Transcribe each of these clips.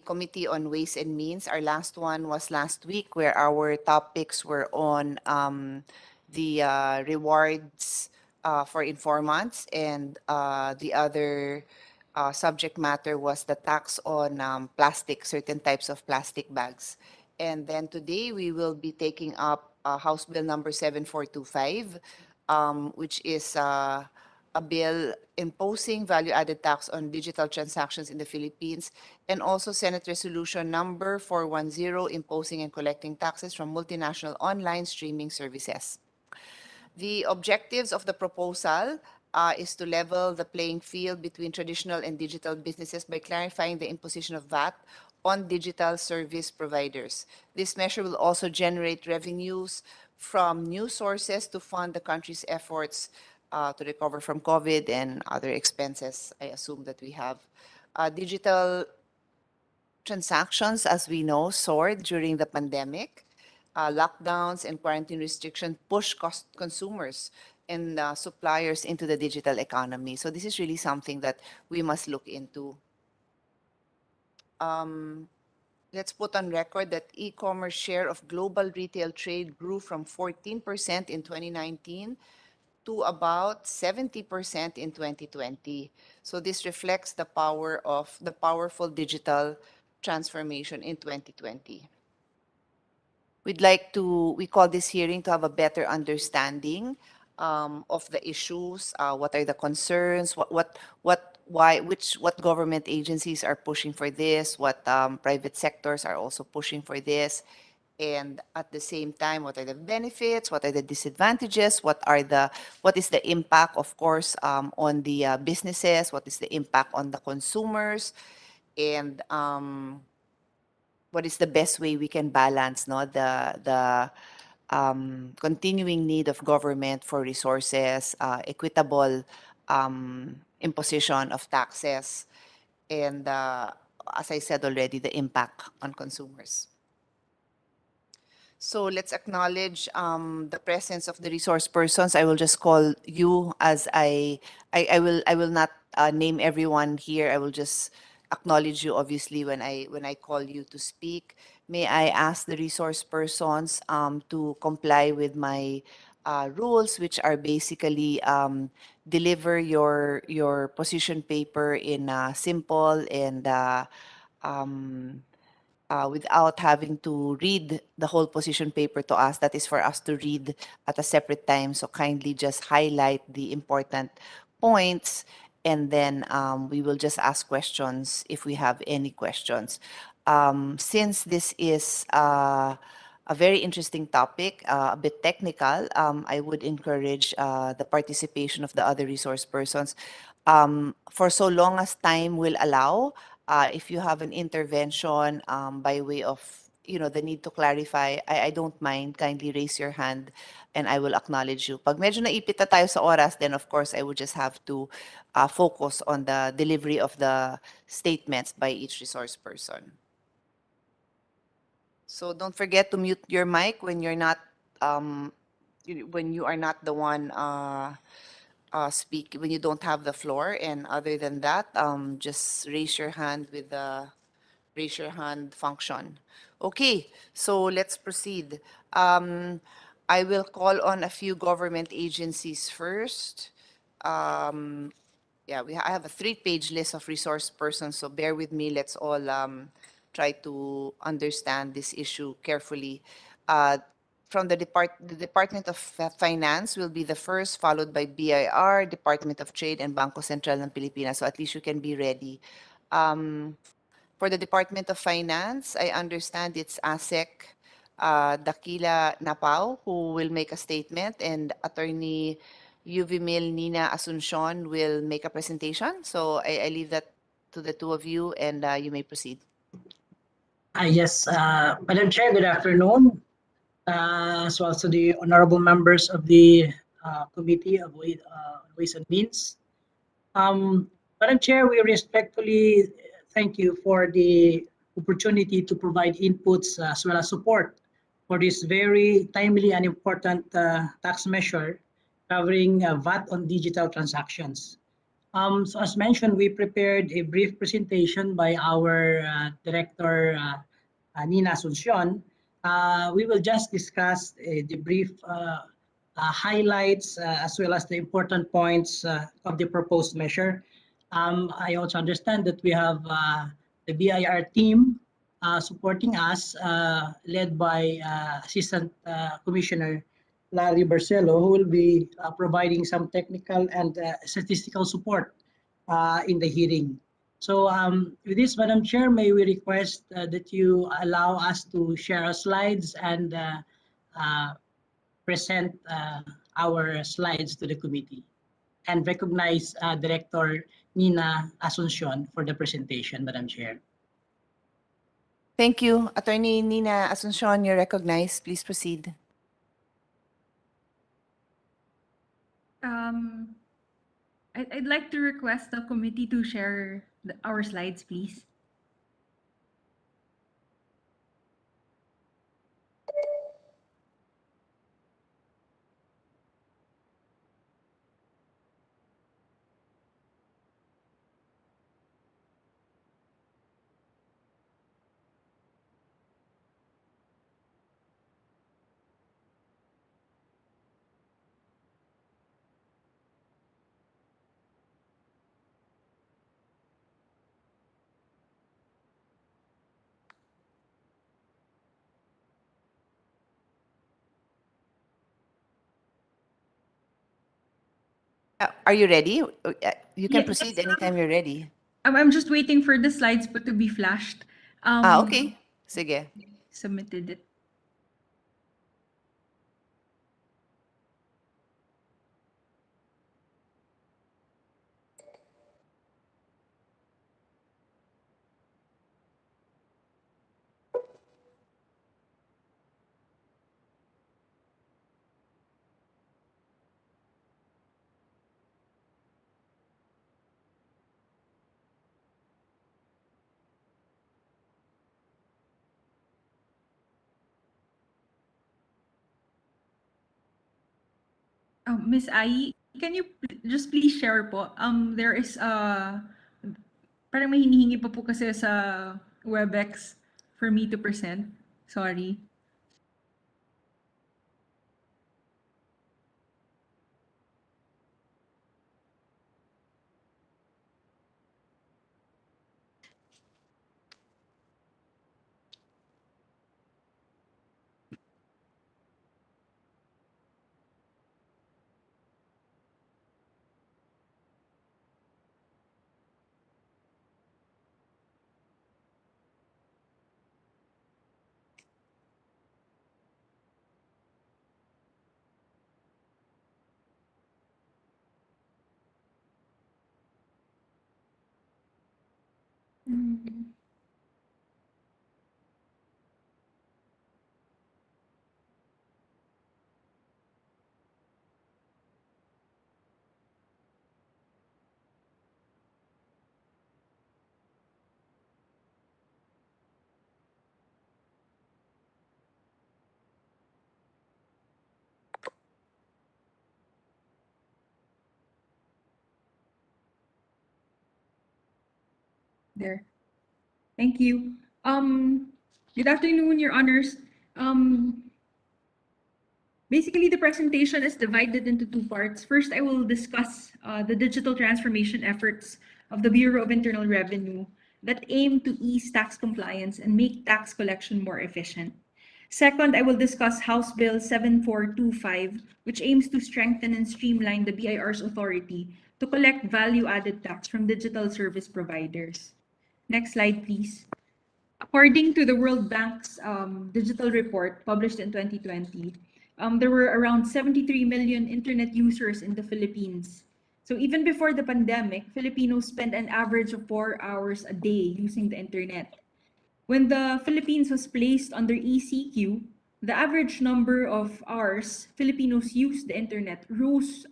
Committee on Ways and Means. Our last one was last week, where our topics were on the rewards for informants, and the other subject matter was the tax on plastic, certain types of plastic bags. And then today we will be taking up House Bill number 7425, which is a bill imposing value-added tax on digital transactions in the Philippines, and also Senate Resolution number 410 imposing and collecting taxes from multinational online streaming services. The objectives of the proposal is to level the playing field between traditional and digital businesses by clarifying the imposition of VAT on digital service providers. This measure will also generate revenues from new sources to fund the country's efforts to recover from COVID and other expenses, I assume, that we have. Digital transactions, as we know, soared during the pandemic. Lockdowns and quarantine restrictions push consumers and suppliers into the digital economy. So this is really something that we must look into. Let's put on record that e-commerce share of global retail trade grew from 14% in 2019 to about 70% in 2020. So this reflects the power of the powerful digital transformation in 2020. We call this hearing to have a better understanding of the issues. What are the concerns? What government agencies are pushing for this? What private sectors are also pushing for this? And at the same time, what are the benefits? What are the disadvantages? What is the impact, of course, on the businesses? What is the impact on the consumers? And what is the best way we can balance the continuing need of government for resources, equitable imposition of taxes, and as I said already, the impact on consumers. So let's acknowledge the presence of the resource persons. I will just call you as I will not name everyone here. I will just acknowledge you, obviously, when I call you to speak. May I ask the resource persons to comply with my rules, which are basically deliver your position paper in simple and without having to read the whole position paper to us. That is for us to read at a separate time. So kindly just highlight the important points, and then we will just ask questions if we have any questions. Since this is a very interesting topic, a bit technical, I would encourage the participation of the other resource persons. For so long as time will allow, if you have an intervention by way of the need to clarify, I don't mind. Kindly raise your hand and I will acknowledge you. Pag medyo naipit na tayo sa oras, then of course I would just have to focus on the delivery of the statements by each resource person. So don't forget to mute your mic when you're not when you are not the one speak, when you don't have the floor. And other than that, just raise your hand with the raise your hand function. Okay, so let's proceed. I will call on a few government agencies first. Yeah, I have a 3-page list of resource persons, so bear with me. Let's all try to understand this issue carefully. From the Department of Finance will be the first, followed by BIR, Department of Trade, and Bangko Sentral ng Pilipinas. So at least you can be ready. For the Department of Finance, I understand it's ASEC Dakila Napao who will make a statement, and Attorney Yuvimil Nina Asuncion will make a presentation. So I leave that to the two of you, and you may proceed. Yes, Madam Chair, good afternoon. As well as to the honorable members of the Committee of Ways and Means. Madam Chair, we respectfully thank you for the opportunity to provide inputs as well as support for this very timely and important tax measure covering VAT on digital transactions. So as mentioned, we prepared a brief presentation by our director, Nina Asuncion. We will just discuss the brief highlights as well as the important points of the proposed measure. I also understand that we have the BIR team supporting us, led by Assistant Commissioner Larry Barcelo, who will be providing some technical and statistical support in the hearing. So with this, Madam Chair, may we request that you allow us to share our slides and uh, present our slides to the committee and recognize Director Nina Asuncion for the presentation, Madam Chair. Thank you. Attorney Nina Asuncion, you're recognized. Please proceed. Um, I'd like to request the committee to share our slides, please. Are you ready? You can Yeah, proceed yes, anytime you're ready. I'm just waiting for the slides but to be flashed. Okay. Sige. Submitted it. Miss Ai, can you just please share po? There is parang may hinihingi pa po kasi sa WebEx for me to present. Sorry. Mm. There. Thank you. Good afternoon, Your Honors. Um, Basically, the presentation is divided into two parts. First, I will discuss the digital transformation efforts of the Bureau of Internal Revenue that aim to ease tax compliance and make tax collection more efficient. Second, I will discuss House Bill 7425, which aims to strengthen and streamline the BIR's authority to collect value-added tax from digital service providers. Next slide, please. According to the World Bank's digital report published in 2020, there were around 73 million internet users in the Philippines. So even before the pandemic, Filipinos spend an average of 4 hours a day using the internet. When the Philippines was placed under ECQ, the average number of hours Filipinos used the internet rose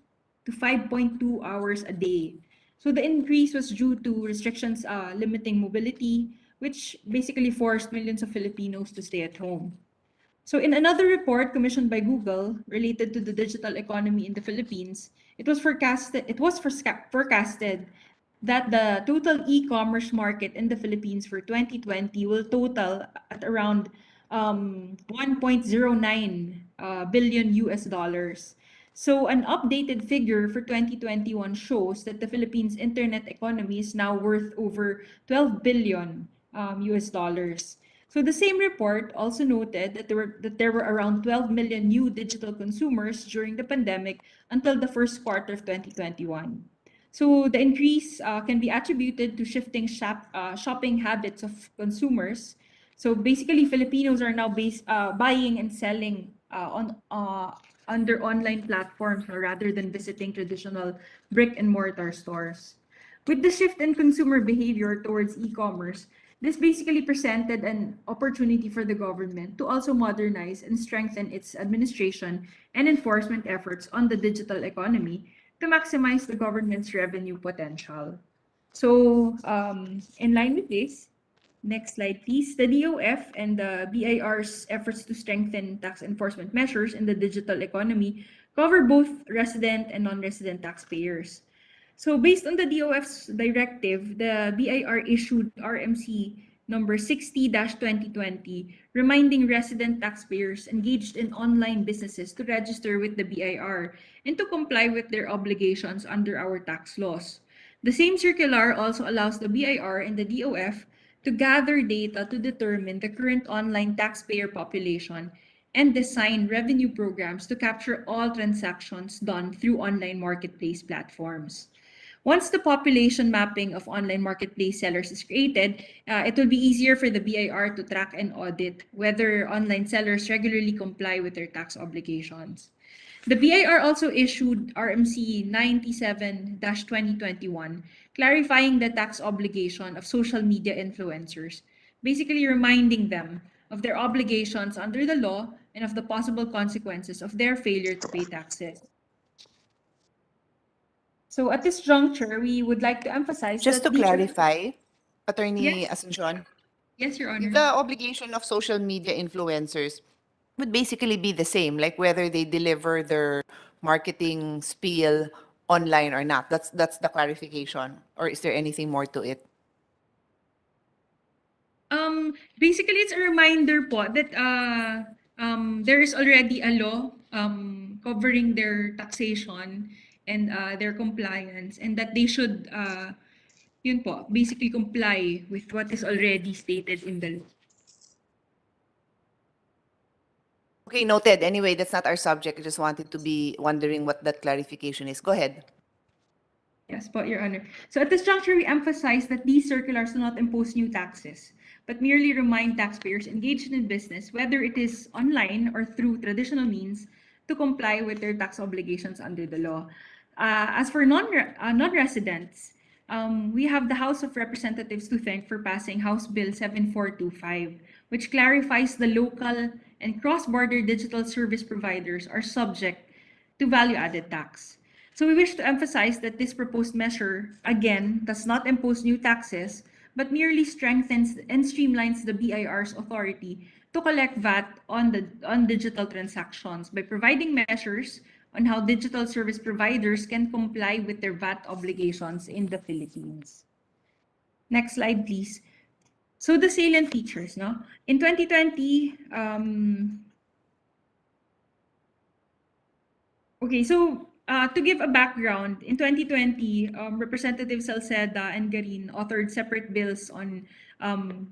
to 5.2 hours a day. So the increase was due to restrictions limiting mobility, which basically forced millions of Filipinos to stay at home. So in another report commissioned by Google related to the digital economy in the Philippines, Forecasted that the total e-commerce market in the Philippines for 2020 will total at around 1.09 billion US dollars. So an updated figure for 2021 shows that the Philippines internet economy is now worth over 12 billion US dollars. So the same report also noted that there were around 12 million new digital consumers during the pandemic until the first quarter of 2021. So the increase can be attributed to shifting shopping habits of consumers. So basically, Filipinos are now buying and selling under online platforms rather than visiting traditional brick and mortar stores. With the shift in consumer behavior towards e-commerce, this basically presented an opportunity for the government to also modernize and strengthen its administration and enforcement efforts on the digital economy to maximize the government's revenue potential. So, in line with this, next slide, please. The DOF and the BIR's efforts to strengthen tax enforcement measures in the digital economy cover both resident and non-resident taxpayers. So based on the DOF's directive, the BIR issued RMC number 60-2020, reminding resident taxpayers engaged in online businesses to register with the BIR and to comply with their obligations under our tax laws. The same circular also allows the BIR and the DOF to gather data to determine the current online taxpayer population and design revenue programs to capture all transactions done through online marketplace platforms. Once the population mapping of online marketplace sellers is created, it will be easier for the BIR to track and audit whether online sellers regularly comply with their tax obligations. The BIR also issued RMC 97-2021, clarifying the tax obligation of social media influencers, basically reminding them of their obligations under the law and of the possible consequences of their failure to pay taxes. So at this juncture, we would like to emphasize Just that to clarify, Attorney yes, Asuncion, yes, Your Honor. the obligation of social media influencers would basically be the same, like whether they deliver their marketing spiel online or not. That's the clarification. Or is there anything more to it? Basically, it's a reminder po that there is already a law covering their taxation and their compliance, and that they should yun po, basically comply with what is already stated in the law. Okay, noted. Anyway, that's not our subject. I just wanted to be wondering what that clarification is. Go ahead. Yes, po, Your Honor. So at this juncture, we emphasize that these circulars do not impose new taxes, but merely remind taxpayers engaged in business, whether it is online or through traditional means, to comply with their tax obligations under the law. As for non-residents, we have the House of Representatives to thank for passing House Bill 7425, which clarifies the local and cross-border digital service providers are subject to value-added tax. So we wish to emphasize that this proposed measure, again, does not impose new taxes, but merely strengthens and streamlines the BIR's authority to collect VAT on digital transactions by providing measures on how digital service providers can comply with their VAT obligations in the Philippines. Next slide, please. So the salient features, no? In 2020, okay, so to give a background, in 2020, Representatives Salceda and Garin authored separate bills on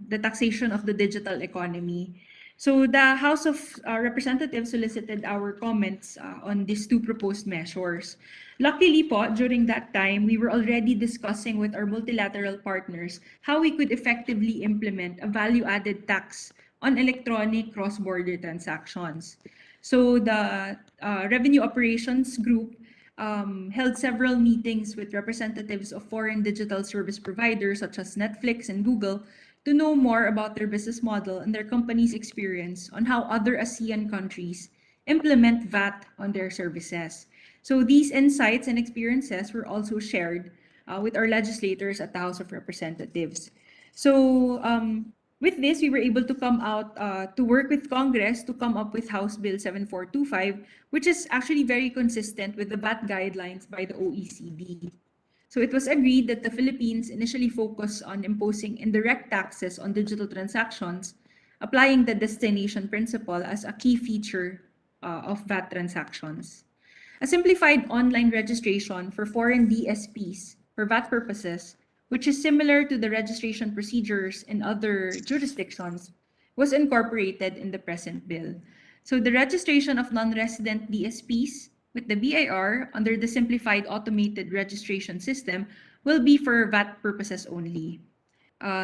the taxation of the digital economy. So the House of Representatives solicited our comments on these two proposed measures. Luckily po, during that time, we were already discussing with our multilateral partners how we could effectively implement a value-added tax on electronic cross-border transactions. So the Revenue Operations Group held several meetings with representatives of foreign digital service providers such as Netflix and Google to know more about their business model and their company's experience on how other ASEAN countries implement VAT on their services. So these insights and experiences were also shared with our legislators at the House of Representatives. So with this, we were able to come out to work with Congress to come up with House Bill 7425, which is actually very consistent with the VAT guidelines by the OECD. So it was agreed that the Philippines initially focus on imposing indirect taxes on digital transactions, applying the destination principle as a key feature of VAT transactions. A simplified online registration for foreign DSPs for VAT purposes, which is similar to the registration procedures in other jurisdictions, was incorporated in the present bill. So the registration of non-resident DSPs with the BIR under the simplified automated registration system will be for VAT purposes only.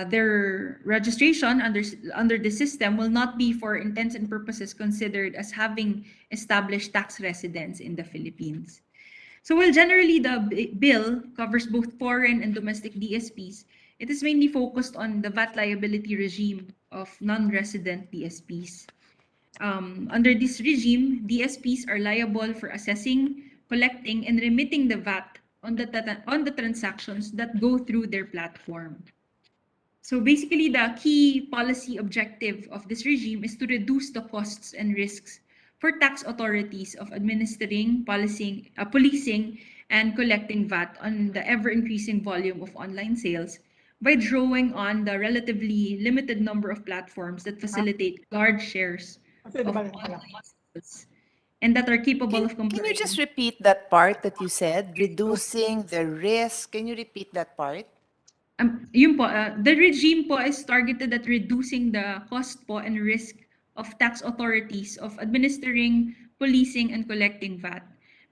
Their registration under the system will not be for intents and purposes considered as having established tax residence in the Philippines. So while generally the bill covers both foreign and domestic DSPs, it is mainly focused on the VAT liability regime of non-resident DSPs. Under this regime, DSPs are liable for assessing, collecting, and remitting the VAT on the transactions that go through their platform. So basically, the key policy objective of this regime is to reduce the costs and risks for tax authorities of administering, policing, and collecting VAT on the ever-increasing volume of online sales by drawing on the relatively limited number of platforms that facilitate large shares of online sales and that are capable of Can you just complying. repeat that part that you said? Reducing the risk. Can you repeat that part? Yun po, the regime po is targeted at reducing the cost po and risk of tax authorities of administering, policing, and collecting VAT.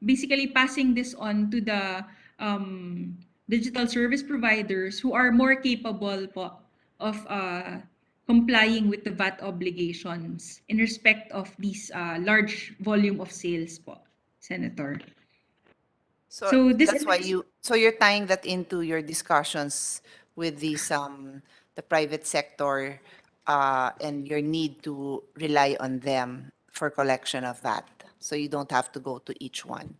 Basically, passing this on to the digital service providers who are more capable po of complying with the VAT obligations in respect of these large volume of sales po, Senator. So So this that's why you're tying that into your discussions with the private sector, and your need to rely on them for collection of that. So you don't have to go to each one.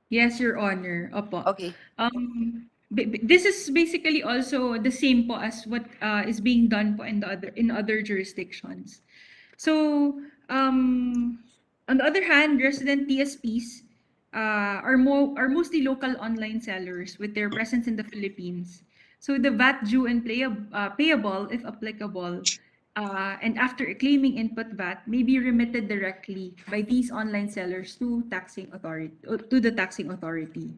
Yes, Your Honor. Opo. Okay. This is basically also the same po as what is being done po in other jurisdictions. So, on the other hand, resident TSPs are mostly local online sellers with their presence in the Philippines. So the VAT due and payable, if applicable, and after claiming input VAT, may be remitted directly by these online sellers to the taxing authority.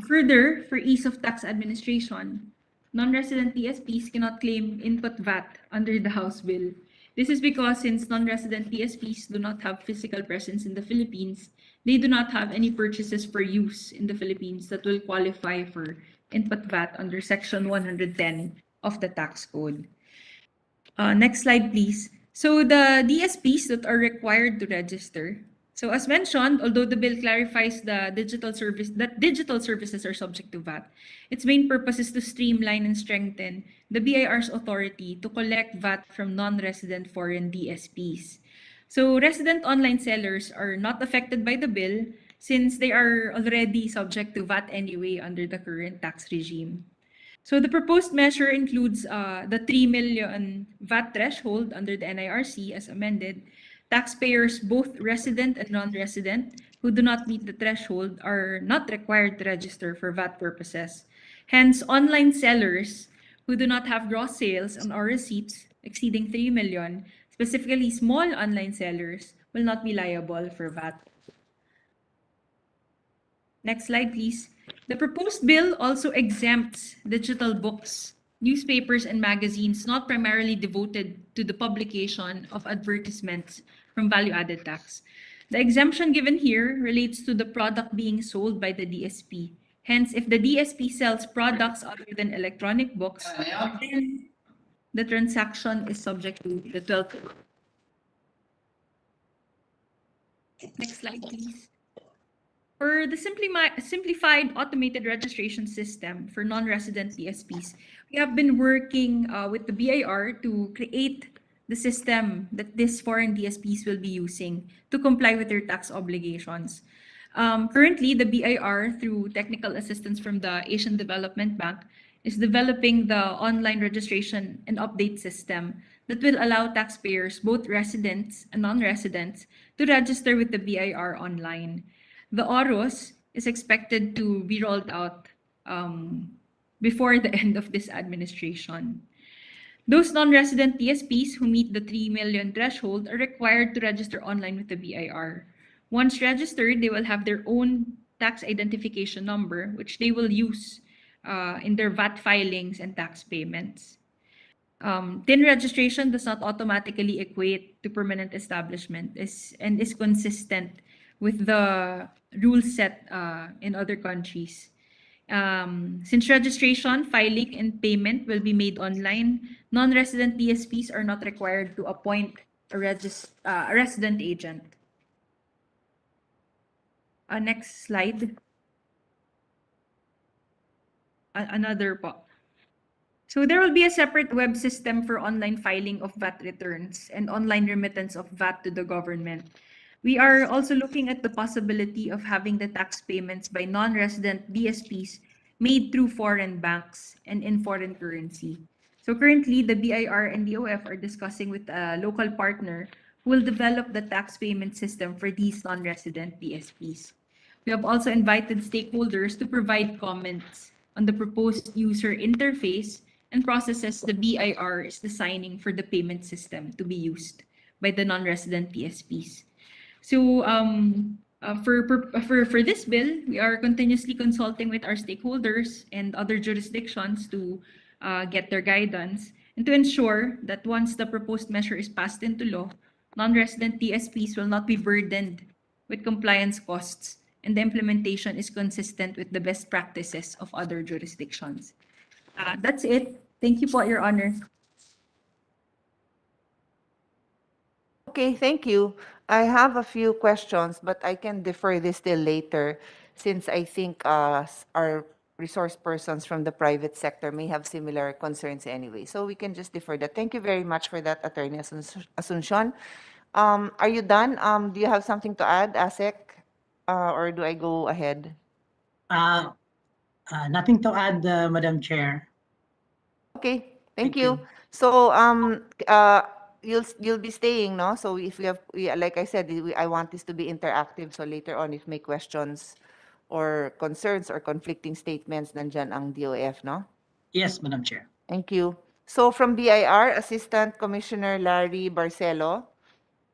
Further, for ease of tax administration, non-resident TSPs cannot claim input VAT under the House Bill. This is because since non-resident TSPs do not have physical presence in the Philippines, they do not have any purchases for use in the Philippines that will qualify for input VAT under Section 110 of the tax code. Next slide, please. So the DSPs that are required to register. So as mentioned, although the bill clarifies that digital services are subject to VAT, its main purpose is to streamline and strengthen the BIR's authority to collect VAT from non-resident foreign DSPs. So resident online sellers are not affected by the bill since they are already subject to VAT anyway under the current tax regime. So the proposed measure includes the 3 million VAT threshold under the NIRC as amended. Taxpayers, both resident and non-resident, who do not meet the threshold are not required to register for VAT purposes. Hence, online sellers who do not have gross sales on our receipts exceeding 3 million, specifically small online sellers, will not be liable for VAT. Next slide, please. The proposed bill also exempts digital books, newspapers, and magazines not primarily devoted to the publication of advertisements from value-added tax. The exemption given here relates to the product being sold by the DSP. Hence, if the DSP sells products other than electronic books, then the transaction is subject to the 12th. Next slide, please. For the simplified automated registration system for non-resident DSPs, we have been working with the BIR to create the system that these foreign DSPs will be using to comply with their tax obligations. Currently, the BIR, through technical assistance from the Asian Development Bank, is developing the online registration and update system that will allow taxpayers, both residents and non-residents, to register with the BIR online. The OROS is expected to be rolled out before the end of this administration. Those non-resident TSPs who meet the 3 million threshold are required to register online with the BIR. Once registered, they will have their own tax identification number, which they will use in their VAT filings and tax payments. TIN registration does not automatically equate to permanent establishment and is consistent with the rules set in other countries. Since registration, filing, and payment will be made online, non-resident DSPs are not required to appoint a resident agent. Next slide. Another po. So there will be a separate web system for online filing of VAT returns and online remittance of VAT to the government. We are also looking at the possibility of having the tax payments by non-resident DSPs made through foreign banks and in foreign currency. So currently, the BIR and DOF are discussing with a local partner who will develop the tax payment system for these non-resident DSPs. We have also invited stakeholders to provide comments on the proposed user interface and processes the BIR is designing for the payment system to be used by the non-resident PSPs. So for this bill, we are continuously consulting with our stakeholders and other jurisdictions to get their guidance and to ensure that once the proposed measure is passed into law, non-resident TSPs will not be burdened with compliance costs and the implementation is consistent with the best practices of other jurisdictions. That's it. Thank you po, Your Honor. Okay, thank you. I have a few questions, but I can defer this till later since I think our resource persons from the private sector may have similar concerns anyway. So we can just defer that. Thank you very much for that, Attorney Asuncion. Are you done? Do you have something to add, ASEC? Or do I go ahead? Nothing to add, Madam Chair. Okay, thank Thank you. you. So you'll be staying, no? So if like I said, I want this to be interactive. So later on, if may questions or concerns or conflicting statements, nandyan ang DOF, no? Yes, Madam Chair. Thank you. So from BIR, Assistant Commissioner Larry Barcelo,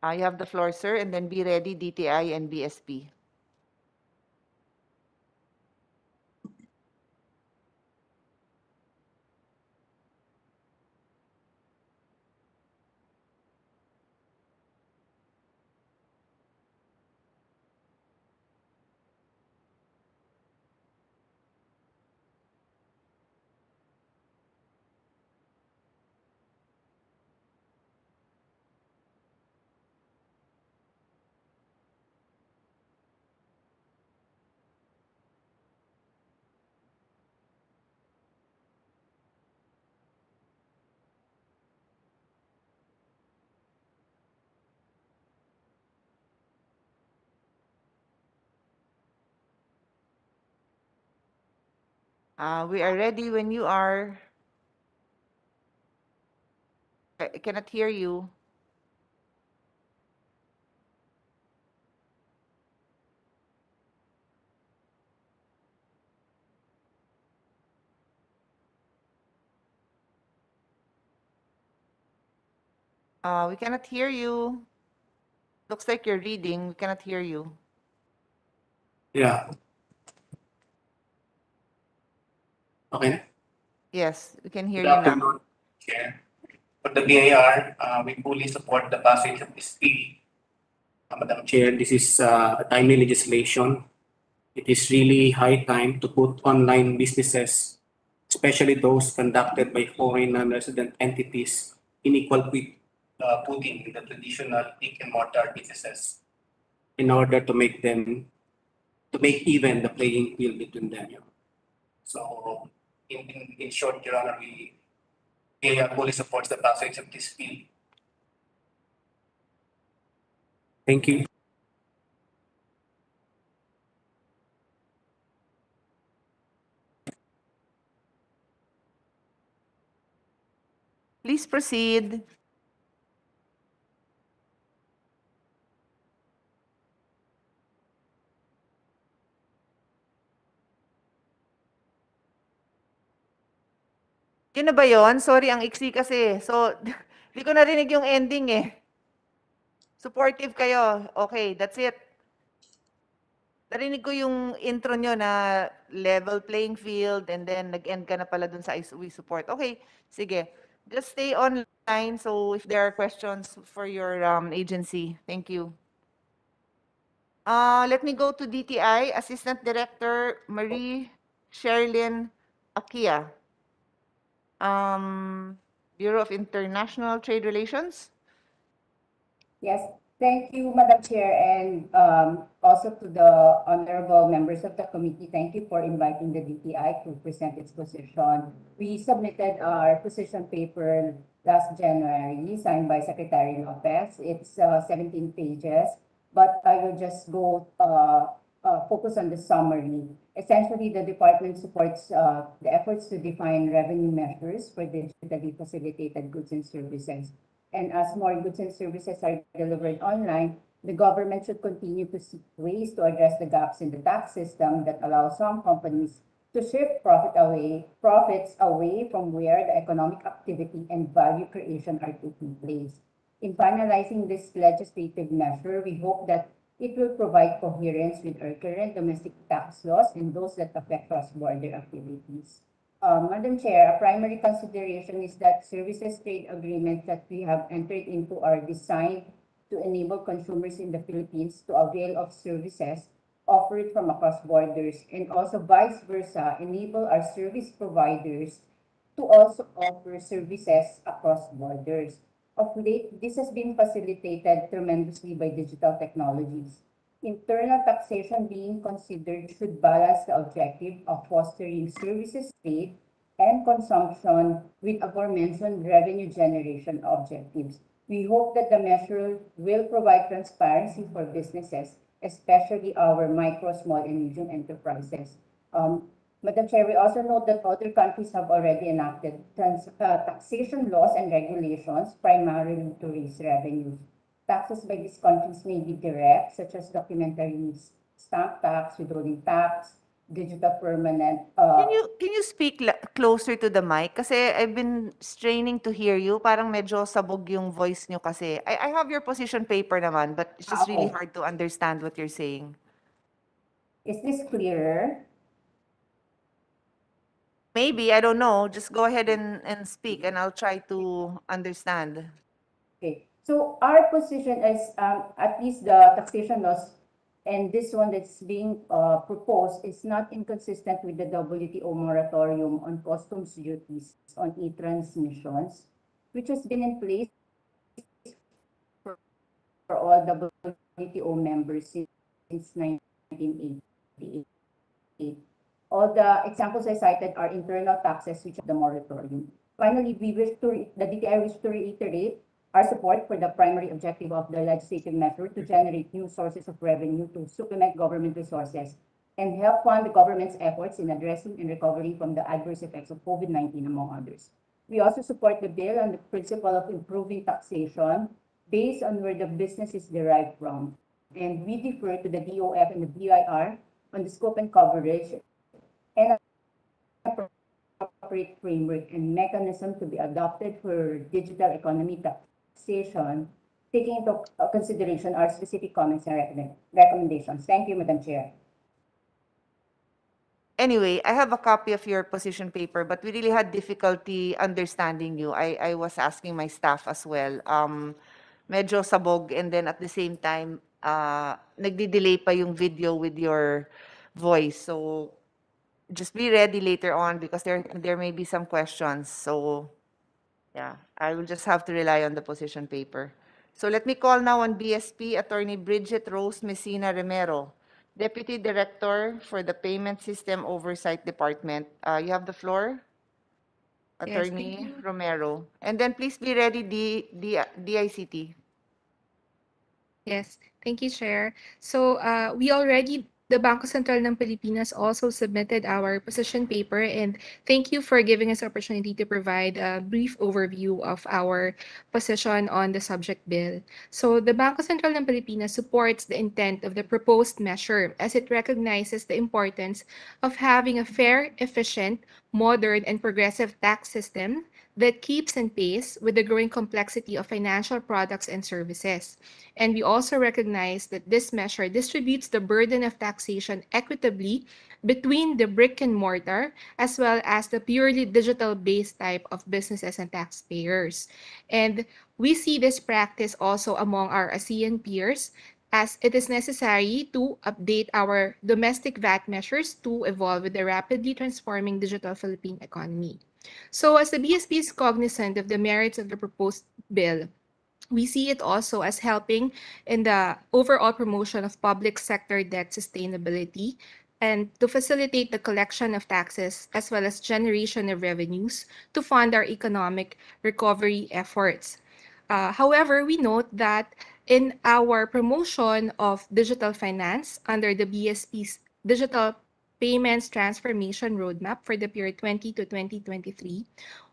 you have the floor, sir, and then be ready, DTI and BSP. We are ready when you are. I cannot hear you. We cannot hear you. Looks like you're reading. We cannot hear you. Yeah. Okay. Yes, we can hear Good you now. afternoon, Chair. For the BIR, we fully support the passage of this bill. Madam Chair, this is a timely legislation. It is really high time to put online businesses, especially those conducted by foreign non-resident entities, in equal footing with the traditional brick and mortar businesses in order to make even the playing field between them. So, in short, Your Honor, we fully supports the passage of this bill. Thank you. Please proceed. Yun na ba yun? Sorry, ang iksi kasi. So, di ko narinig yung ending eh. Supportive kayo. Okay, that's it. Narinig ko yung intro nyo na level playing field and then nag-end ka na pala dun sa we support. Okay, sige. Just stay online so if there are questions for your agency. Thank you. Let me go to DTI, Assistant Director Marie Sherilyn Akia. Bureau of International Trade Relations. Yes, thank you, Madam Chair, and also to the honorable members of the committee. Thank you for inviting the DTI to present its position. We submitted our position paper last January, signed by Secretary Lopez. It's 17 pages, but I will just go focus on the summary. Essentially, the department supports the efforts to define revenue measures for digitally facilitated goods and services. And as more goods and services are delivered online, the government should continue to seek ways to address the gaps in the tax system that allow some companies to shift profits away from where the economic activity and value creation are taking place. In finalizing this legislative measure, we hope that it will provide coherence with our current domestic tax laws and those that affect cross-border activities. Madam Chair, a primary consideration is that services trade agreements that we have entered into are designed to enable consumers in the Philippines to avail of services offered from across borders, and also vice versa, enable our service providers to also offer services across borders. Of late, this has been facilitated tremendously by digital technologies. Internal taxation being considered should balance the objective of fostering services trade and consumption with aforementioned revenue generation objectives. We hope that the measure will provide transparency for businesses, especially our micro, small, and medium enterprises. Madam Chair, we also note that other countries have already enacted taxation laws and regulations primarily to raise revenues. Taxes by these countries may be direct, such as documentary stamp tax, withholding tax, digital permanent. Can you speak closer to the mic? Kasi I've been straining to hear you. Parang medyo sabog yung voice nyo kasi. I have your position paper naman, but it's just really Okay. hard to understand what you're saying. Is this clearer? Maybe, I don't know. Just go ahead and speak and I'll try to understand. Okay, so our position is at least the taxation laws and this one that's being proposed is not inconsistent with the WTO moratorium on customs duties on e-transmissions, which has been in place for all WTO members since 1988. All the examples I cited are internal taxes which are the moratorium. Finally, the DTI wish to reiterate our support for the primary objective of the legislative measure to generate new sources of revenue to supplement government resources and help fund the government's efforts in addressing and recovering from the adverse effects of COVID-19, among others. We also support the bill on the principle of improving taxation based on where the business is derived from. And we defer to the DOF and the BIR on the scope and coverage and appropriate framework and mechanism to be adopted for digital economy taxation, taking into consideration our specific comments and recommendations. Thank you, Madam Chair. Anyway, I have a copy of your position paper, but we really had difficulty understanding you. I was asking my staff as well. Medyo sabog and then at the same time, nagdi-delay pa yung video with your voice. So just be ready later on because there may be some questions. So yeah, I will just have to rely on the position paper. So let me call now on BSP Attorney Bridget Rose Messina Romero, Deputy Director for the Payment System Oversight Department. You have the floor, Yes, Attorney thank you. Romero. And then please be ready, DICT. Yes, thank you, Chair. So we already the Bangko Sentral ng Pilipinas also submitted our position paper, and thank you for giving us the opportunity to provide a brief overview of our position on the subject bill. So the Bangko Sentral ng Pilipinas supports the intent of the proposed measure as it recognizes the importance of having a fair, efficient, modern, and progressive tax system that keeps in pace with the growing complexity of financial products and services. And we also recognize that this measure distributes the burden of taxation equitably between the brick and mortar as well as the purely digital based type of businesses and taxpayers. And we see this practice also among our ASEAN peers as it is necessary to update our domestic VAT measures to evolve with the rapidly transforming digital Philippine economy. So, as the BSP is cognizant of the merits of the proposed bill, we see it also as helping in the overall promotion of public sector debt sustainability and to facilitate the collection of taxes as well as generation of revenues to fund our economic recovery efforts. However, we note that in our promotion of digital finance under the BSP's Digital Payments Transformation Roadmap for the period 20 to 2023,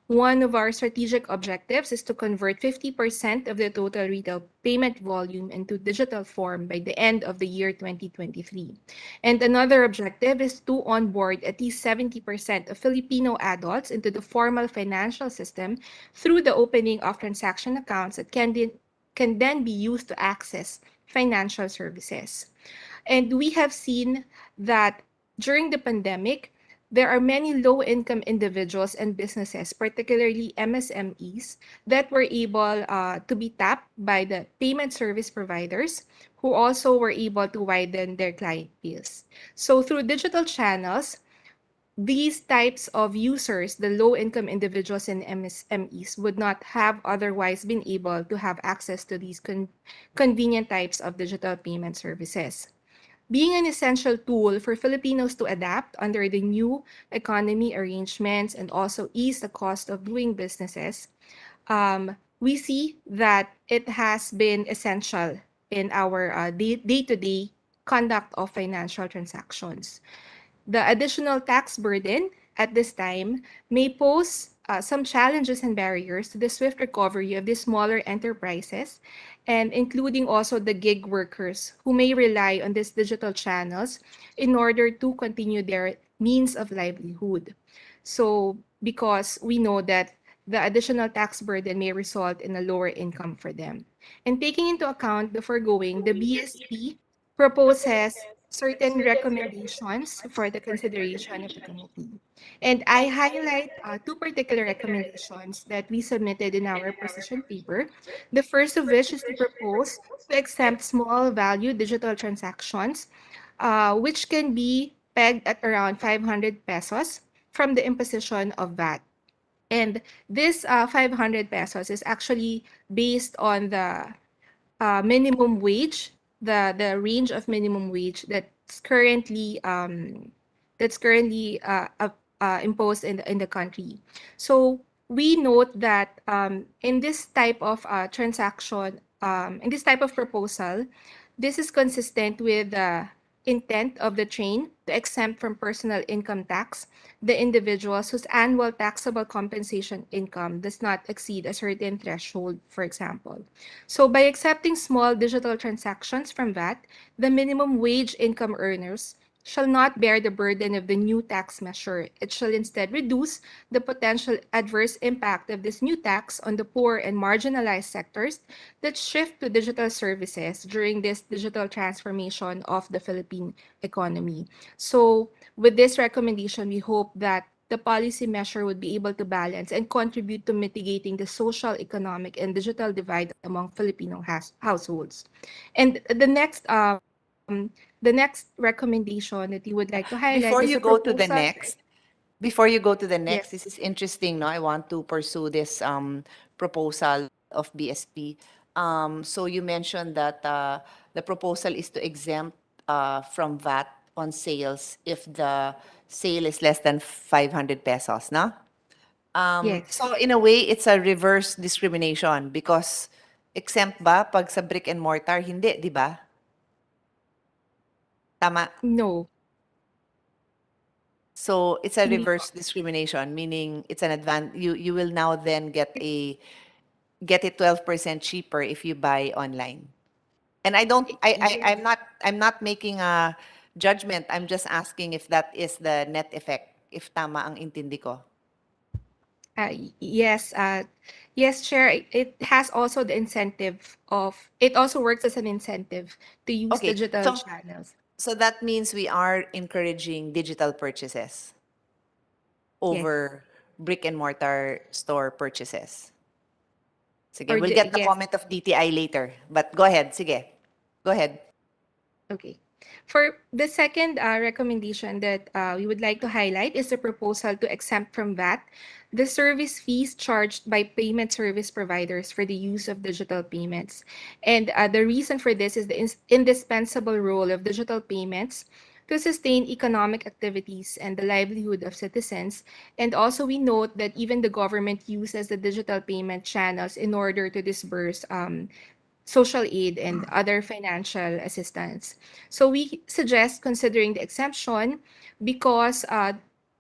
one of our strategic objectives is to convert 50% of the total retail payment volume into digital form by the end of the year 2023. And another objective is to onboard at least 70% of Filipino adults into the formal financial system through the opening of transaction accounts that can then be used to access financial services. And we have seen that during the pandemic, there are many low income individuals and businesses, particularly MSMEs, that were able to be tapped by the payment service providers who also were able to widen their client base. So, through digital channels, these types of users, the low income individuals and MSMEs, would not have otherwise been able to have access to these convenient types of digital payment services. Being an essential tool for Filipinos to adapt under the new economy arrangements and also ease the cost of doing businesses, we see that it has been essential in our day-to-day conduct of financial transactions. The additional tax burden at this time may pose some challenges and barriers to the swift recovery of these smaller enterprises, and including also the gig workers who may rely on these digital channels in order to continue their means of livelihood. So, because we know that the additional tax burden may result in a lower income for them. And taking into account the foregoing, the BSP proposes certain recommendations for the consideration of the committee. And I highlight two particular recommendations that we submitted in our position paper. The first of which is to propose to exempt small value digital transactions, which can be pegged at around 500 pesos from the imposition of VAT. And this 500 pesos is actually based on the minimum wage, the range of minimum wage that's currently imposed in the country. So we note that in this type of transaction, in this type of proposal, this is consistent with the intent of the train to exempt from personal income tax the individuals whose annual taxable compensation income does not exceed a certain threshold, for example. So by accepting small digital transactions from VAT, the minimum wage income earners shall not bear the burden of the new tax measure. It shall instead reduce the potential adverse impact of this new tax on the poor and marginalized sectors that shift to digital services during this digital transformation of the Philippine economy. So with this recommendation, we hope that the policy measure would be able to balance and contribute to mitigating the social, economic, and digital divide among Filipino households. And the next recommendation that you would like to highlight Before is you a go to the proposal. next, before you go to the next, Yes. this is interesting, no? I want to pursue this proposal of BSP. So you mentioned that the proposal is to exempt from VAT on sales if the sale is less than 500 pesos, no? Yes. So in a way, it's a reverse discrimination because exempt ba pag sa brick and mortar? Hindi, di ba? Tama? No. So it's a Hindi po. reverse discrimination, meaning it's an you will now then get it 12% cheaper if you buy online. And I don't Yes. I'm not making a judgment. I'm just asking if that is the net effect, if tama ang intindi ko. Yes, yes, Chair. It has also the incentive of, it also works as an incentive to use Okay. digital channels. So that means we are encouraging digital purchases Yes. over brick and mortar store purchases. Sige, Or we'll the, get the yes. comment of DTI later. But go ahead, sige. Go ahead. Okay. For the second recommendation that we would like to highlight is the proposal to exempt from VAT the service fees charged by payment service providers for the use of digital payments. And the reason for this is the indispensable role of digital payments to sustain economic activities and the livelihood of citizens. And also, we note that even the government uses the digital payment channels in order to disburse social aid and other financial assistance. So we suggest considering the exemption because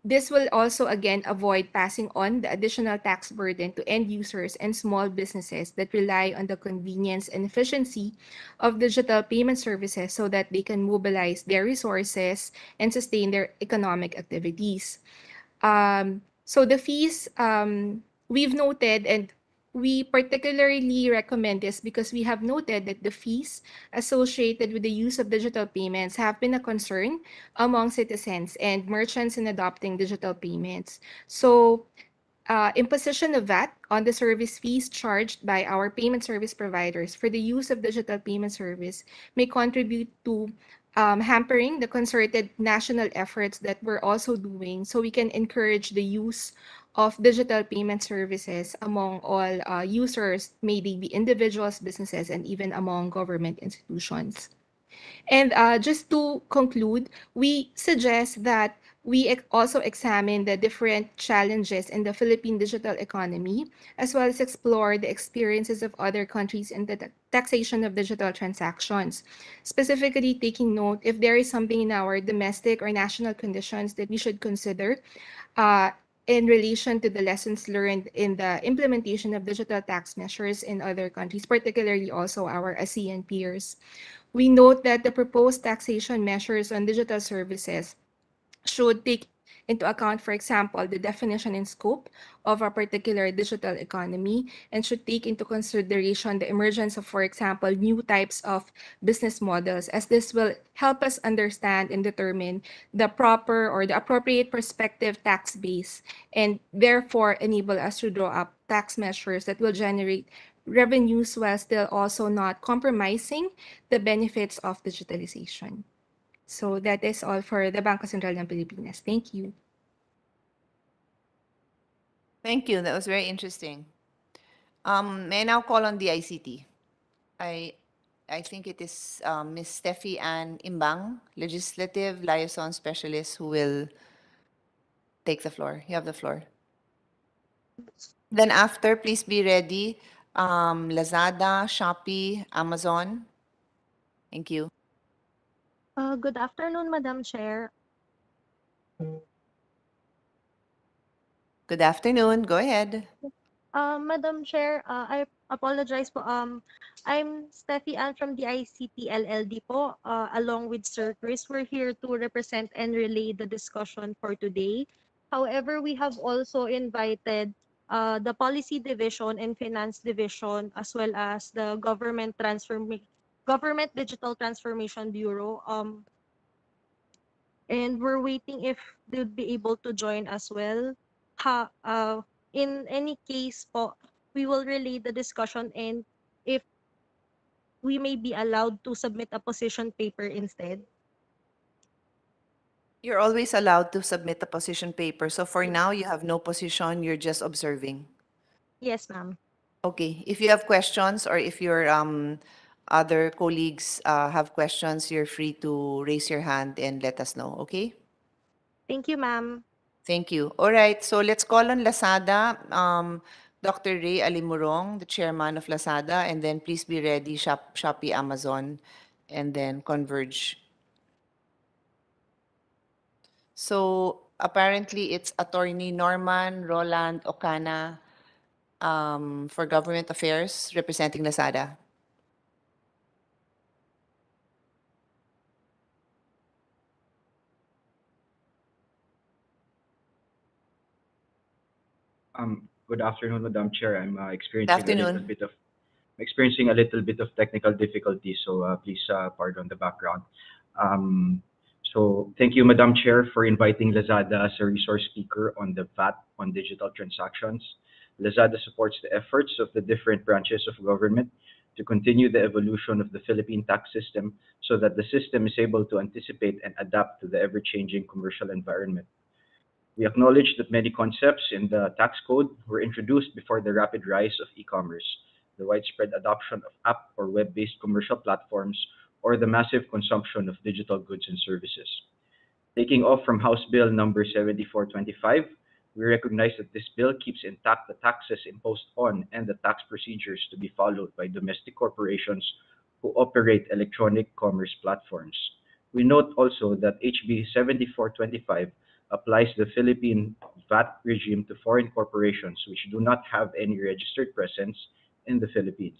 this will also again avoid passing on the additional tax burden to end users and small businesses that rely on the convenience and efficiency of digital payment services so that they can mobilize their resources and sustain their economic activities. So the fees, we've noted, and we particularly recommend this because we have noted that the fees associated with the use of digital payments have been a concern among citizens and merchants in adopting digital payments. So imposition of VAT on the service fees charged by our payment service providers for the use of digital payment service may contribute to hampering the concerted national efforts that we're also doing so we can encourage the use of digital payment services among all users, may they be individuals, businesses, and even among government institutions. And just to conclude, we suggest that we also examine the different challenges in the Philippine digital economy, as well as explore the experiences of other countries in the taxation of digital transactions. Specifically, taking note if there is something in our domestic or national conditions that we should consider uh, in relation to the lessons learned in the implementation of digital tax measures in other countries, particularly also our ASEAN peers. We note that the proposed taxation measures on digital services should take into account, for example, the definition and scope of a particular digital economy and should take into consideration the emergence of, for example, new types of business models, as this will help us understand and determine the proper or the appropriate prospective tax base and therefore enable us to draw up tax measures that will generate revenues while still also not compromising the benefits of digitalization. So that is all for the Bangko Sentral ng Pilipinas. Thank you. Thank you. That was very interesting. May I now call on the ICT? I I think it is Ms. Steffi Ann Imbang, Legislative Liaison Specialist, who will take the floor. You have the floor. Then after, please be ready. Lazada, Shopee, Amazon. Thank you. Good afternoon, Madam Chair. Good afternoon. Go ahead. Madam Chair, I apologize po. I'm Steffi Ann from the ICT LLD po. Along with Sir Chris, we're here to represent and relay the discussion for today. However, we have also invited the Policy Division and Finance Division as well as the Government Digital Transformation Bureau. And we're waiting if they'd be able to join as well. Ha, in any case po, we will relay the discussion and if we may be allowed to submit a position paper instead. You're always allowed to submit a position paper. So for now, you have no position. You're just observing. Yes, ma'am. Okay. If you have questions or if your other colleagues have questions, you're free to raise your hand and let us know. Okay? Thank you, ma'am. Thank you. All right. So let's call on Lazada. Dr. Ray Alimurong, the chairman of Lazada, and then please be ready, Shopee, Amazon, and then Converge. So apparently it's Attorney Norman Roland Ocana for Government Affairs representing Lazada. Good afternoon, Madam Chair. I'm Good afternoon. experiencing a little bit of technical difficulty, so please pardon the background. Um, so thank you, Madam Chair, for inviting Lazada as a resource speaker on the VAT on digital transactions. Lazada supports the efforts of the different branches of government to continue the evolution of the Philippine tax system so that the system is able to anticipate and adapt to the ever-changing commercial environment. We acknowledge that many concepts in the tax code were introduced before the rapid rise of e-commerce, the widespread adoption of app or web-based commercial platforms, or the massive consumption of digital goods and services. Taking off from House Bill number 7425, we recognize that this bill keeps intact the taxes imposed on and the tax procedures to be followed by domestic corporations who operate electronic commerce platforms. We note also that HB 7425 applies the Philippine VAT regime to foreign corporations which do not have any registered presence in the Philippines.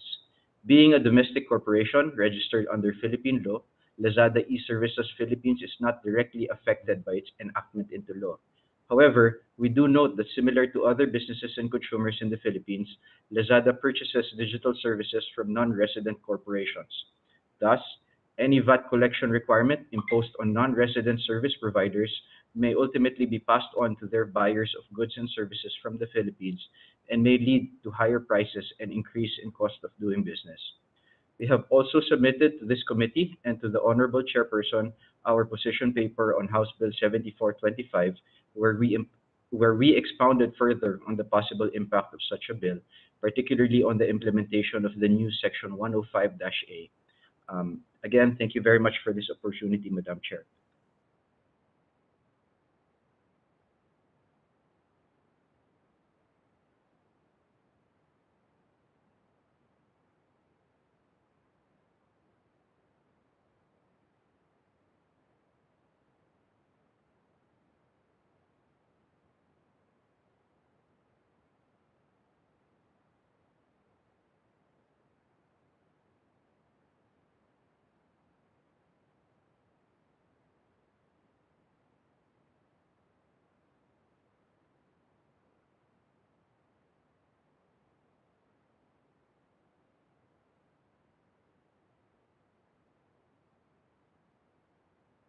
Being a domestic corporation registered under Philippine law, Lazada e-Services Philippines is not directly affected by its enactment into law. However, we do note that similar to other businesses and consumers in the Philippines, Lazada purchases digital services from non-resident corporations. Thus, any VAT collection requirement imposed on non-resident service providers may ultimately be passed on to their buyers of goods and services from the Philippines and may lead to higher prices and increase in cost of doing business. We have also submitted to this committee and to the Honorable Chairperson our position paper on House Bill 7425, where we expounded further on the possible impact of such a bill, particularly on the implementation of the new Section 105-A. Again, thank you very much for this opportunity, Madam Chair.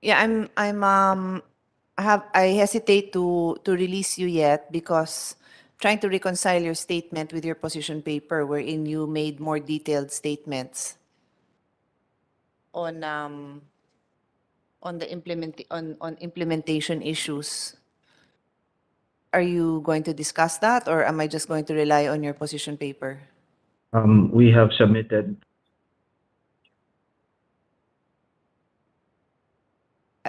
Yeah, I hesitate to release you yet because trying to reconcile your statement with your position paper wherein you made more detailed statements on the on implementation issues. Are you going to discuss that, or am I just going to rely on your position paper? We have submitted.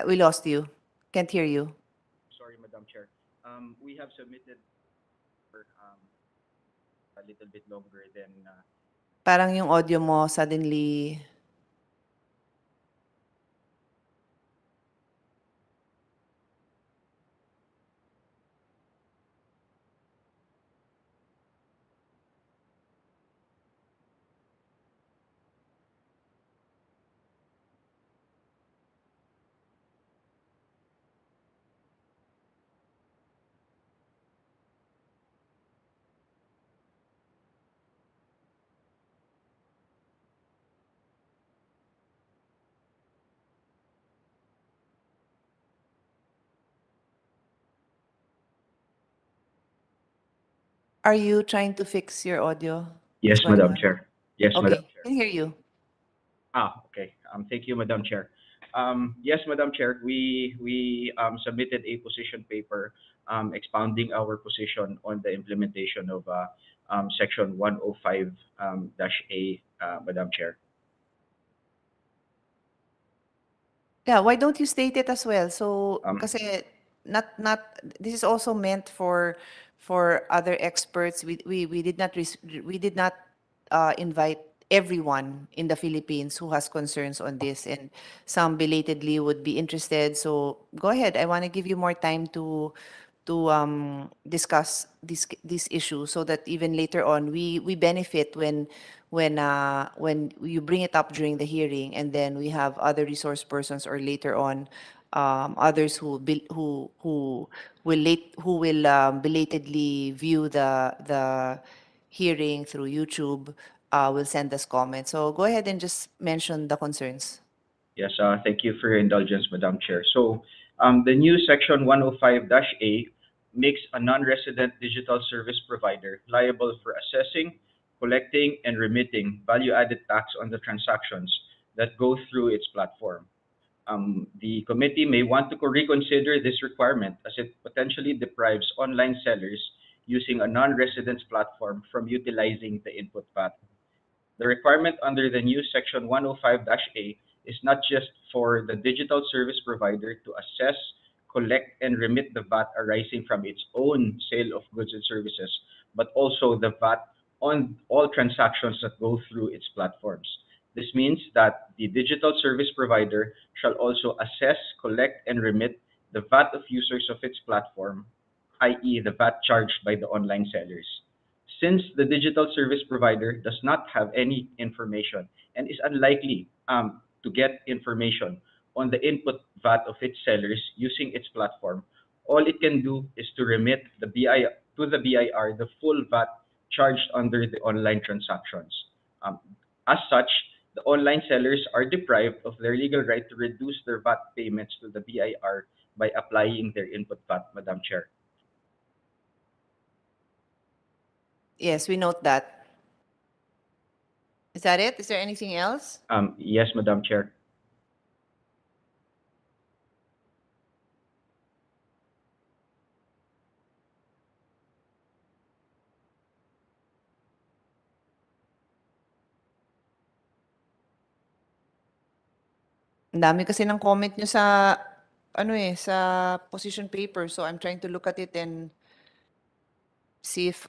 We lost you. Can't hear you. Sorry, Madam Chair. We have submitted for a little bit longer than. Parang yung audio mo suddenly. Are you trying to fix your audio? Yes, What's going Madam on? Chair. Yes, Madam Okay, Chair. can hear you. Okay. Thank you, Madam Chair. Yes, Madam Chair, we submitted a position paper expounding our position on the implementation of Section 105 A, Madam Chair. Yeah, why don't you state it as well? So, Um, kasi not this is also meant for other experts. We did not invite everyone in the Philippines who has concerns on this, and some belatedly would be interested. So go ahead. I want to give you more time to discuss this issue, so that even later on we benefit when you bring it up during the hearing, and then we have other resource persons, or later on others who will belatedly view the hearing through YouTube, will send us comments. So go ahead and just mention the concerns. Yes, thank you for your indulgence, Madam Chair. So, the new Section 105-A makes a non-resident digital service provider liable for assessing, collecting, and remitting value-added tax on the transactions that go through its platform. The committee may want to reconsider this requirement, as it potentially deprives online sellers using a non-resident's platform from utilizing the input VAT. The requirement under the new Section 105-A is not just for the digital service provider to assess, collect, and remit the VAT arising from its own sale of goods and services, but also the VAT on all transactions that go through its platforms. This means that the digital service provider shall also assess, collect, and remit the VAT of users of its platform, i.e., the VAT charged by the online sellers. Since the digital service provider does not have any information and is unlikely to get information on the input VAT of its sellers using its platform, all it can do is to remit to the BIR the full VAT charged under the online transactions. As such, the online sellers are deprived of their legal right to reduce their VAT payments to the BIR by applying their input VAT, Madam Chair. Yes, we note that. Is that it? Is there anything else? Yes, Madam Chair. Ang dami kasi ng comment nyo sa sa position paper. So I'm trying to look at it and see if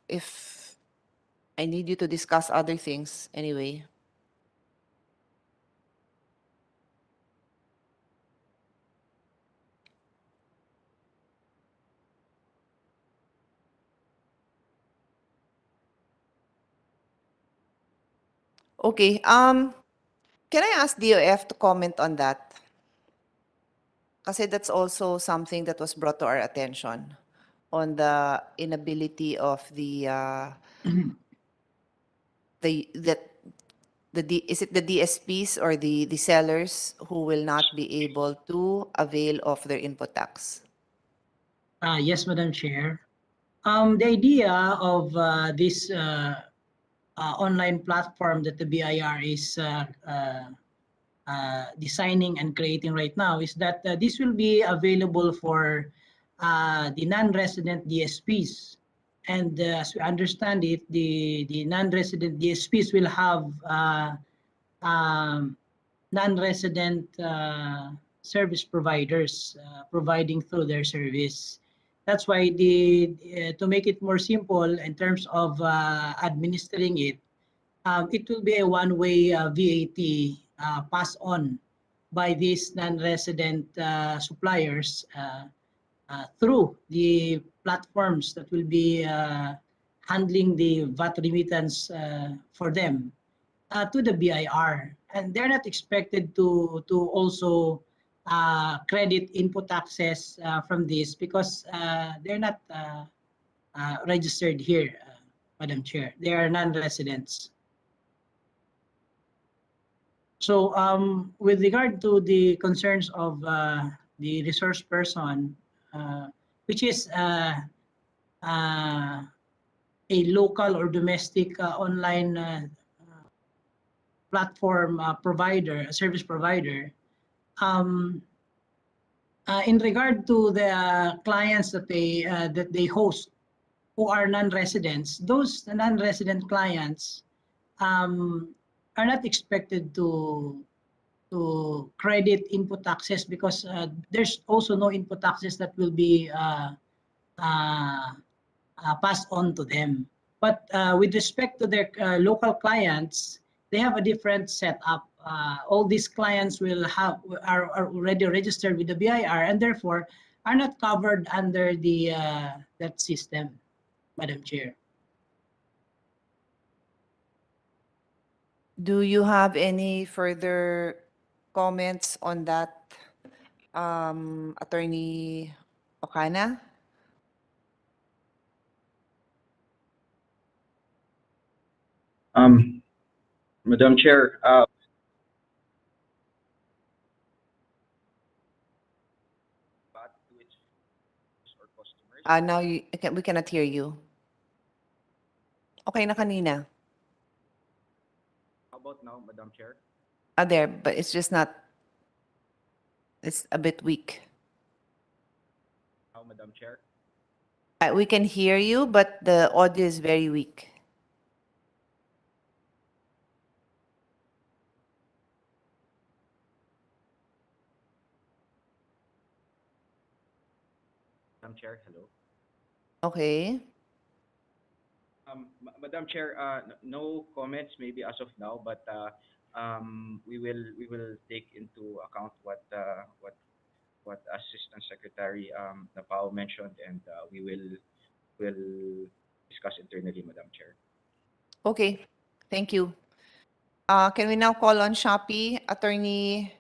I need you to discuss other things anyway. Okay, can I ask DOF to comment on that? Kasi that's also something that was brought to our attention on the inability of is it the DSPs or the sellers who will not be able to avail of their input tax? Yes, Madam Chair. The idea of this online platform that the BIR is designing and creating right now is that this will be available for the non-resident DSPs. And as we understand it, the non-resident DSPs will have non-resident service providers providing through their service. That's why to make it more simple in terms of administering it, it will be a one-way VAT pass on by these non-resident suppliers through the platforms that will be handling the VAT remittance for them to the BIR. And they're not expected to also credit input taxes from this because they're not registered here, Madam Chair. They are non-residents. So with regard to the concerns of the resource person, which is a local or domestic online platform provider, a service provider, in regard to the clients that they host who are non-residents, those non-resident clients are not expected to credit input taxes because there's also no input taxes that will be passed on to them. But with respect to their local clients, they have a different setup. All these clients are already registered with the BIR and therefore are not covered under the that system, Madam Chair. Do you have any further comments on that, Attorney Okana? Madam Chair, VAT to its or customers. Now we cannot hear you. Okay na kanina. How about now, Madam Chair? There, but it's just not, it's a bit weak. Now, Madam Chair? We can hear you, but the audio is very weak. Madam Chair, hello. Okay. Madam Chair, no comments maybe as of now, but we will take into account what Assistant Secretary Napao mentioned, and we will discuss internally, Madam Chair. Okay. Thank you. Can we now call on Shopee Attorney?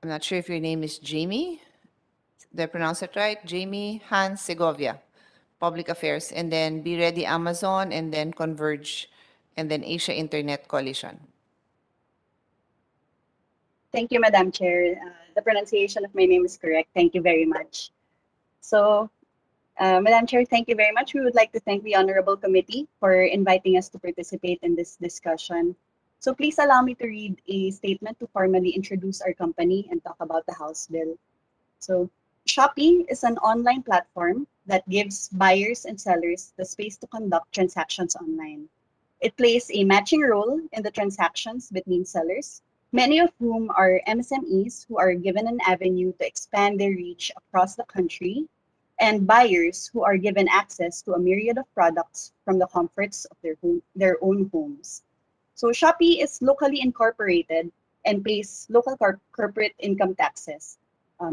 I'm not sure if your name is Jamie. Did I pronounce it right? Jamie Hans Segovia, Public Affairs, and then Be Ready Amazon, and then Converge, and then Asia Internet Coalition. Thank you, Madam Chair. The pronunciation of my name is correct. Thank you very much. So, Madam Chair, thank you very much. We would like to thank the Honorable Committee for inviting us to participate in this discussion. So please allow me to read a statement to formally introduce our company and talk about the House bill. So Shopee is an online platform that gives buyers and sellers the space to conduct transactions online. It plays a matching role in the transactions between sellers, many of whom are MSMEs who are given an avenue to expand their reach across the country, and buyers who are given access to a myriad of products from the comforts of their own homes. So Shopee is locally incorporated and pays local corporate income taxes.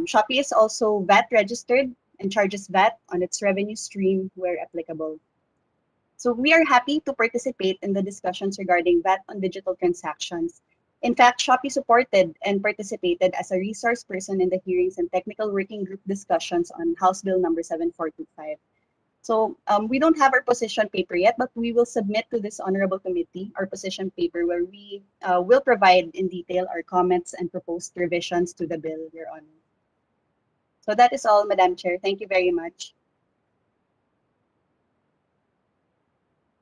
Shopee is also VAT registered and charges VAT on its revenue stream where applicable. So we are happy to participate in the discussions regarding VAT on digital transactions. In fact, Shopee supported and participated as a resource person in the hearings and technical working group discussions on House Bill number 7425. So we don't have our position paper yet, but we will submit to this honorable committee our position paper where we will provide in detail our comments and proposed revisions to the bill, Your Honor. So that is all, Madam Chair. Thank you very much.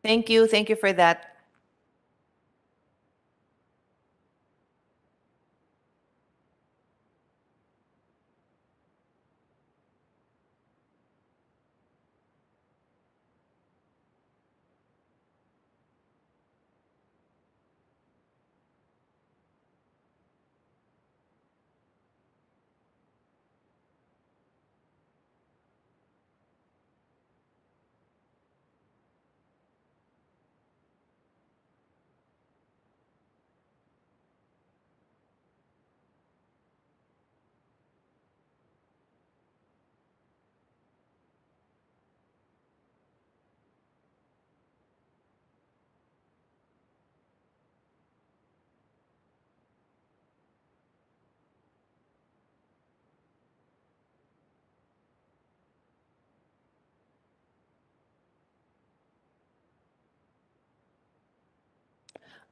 Thank you. Thank you for that.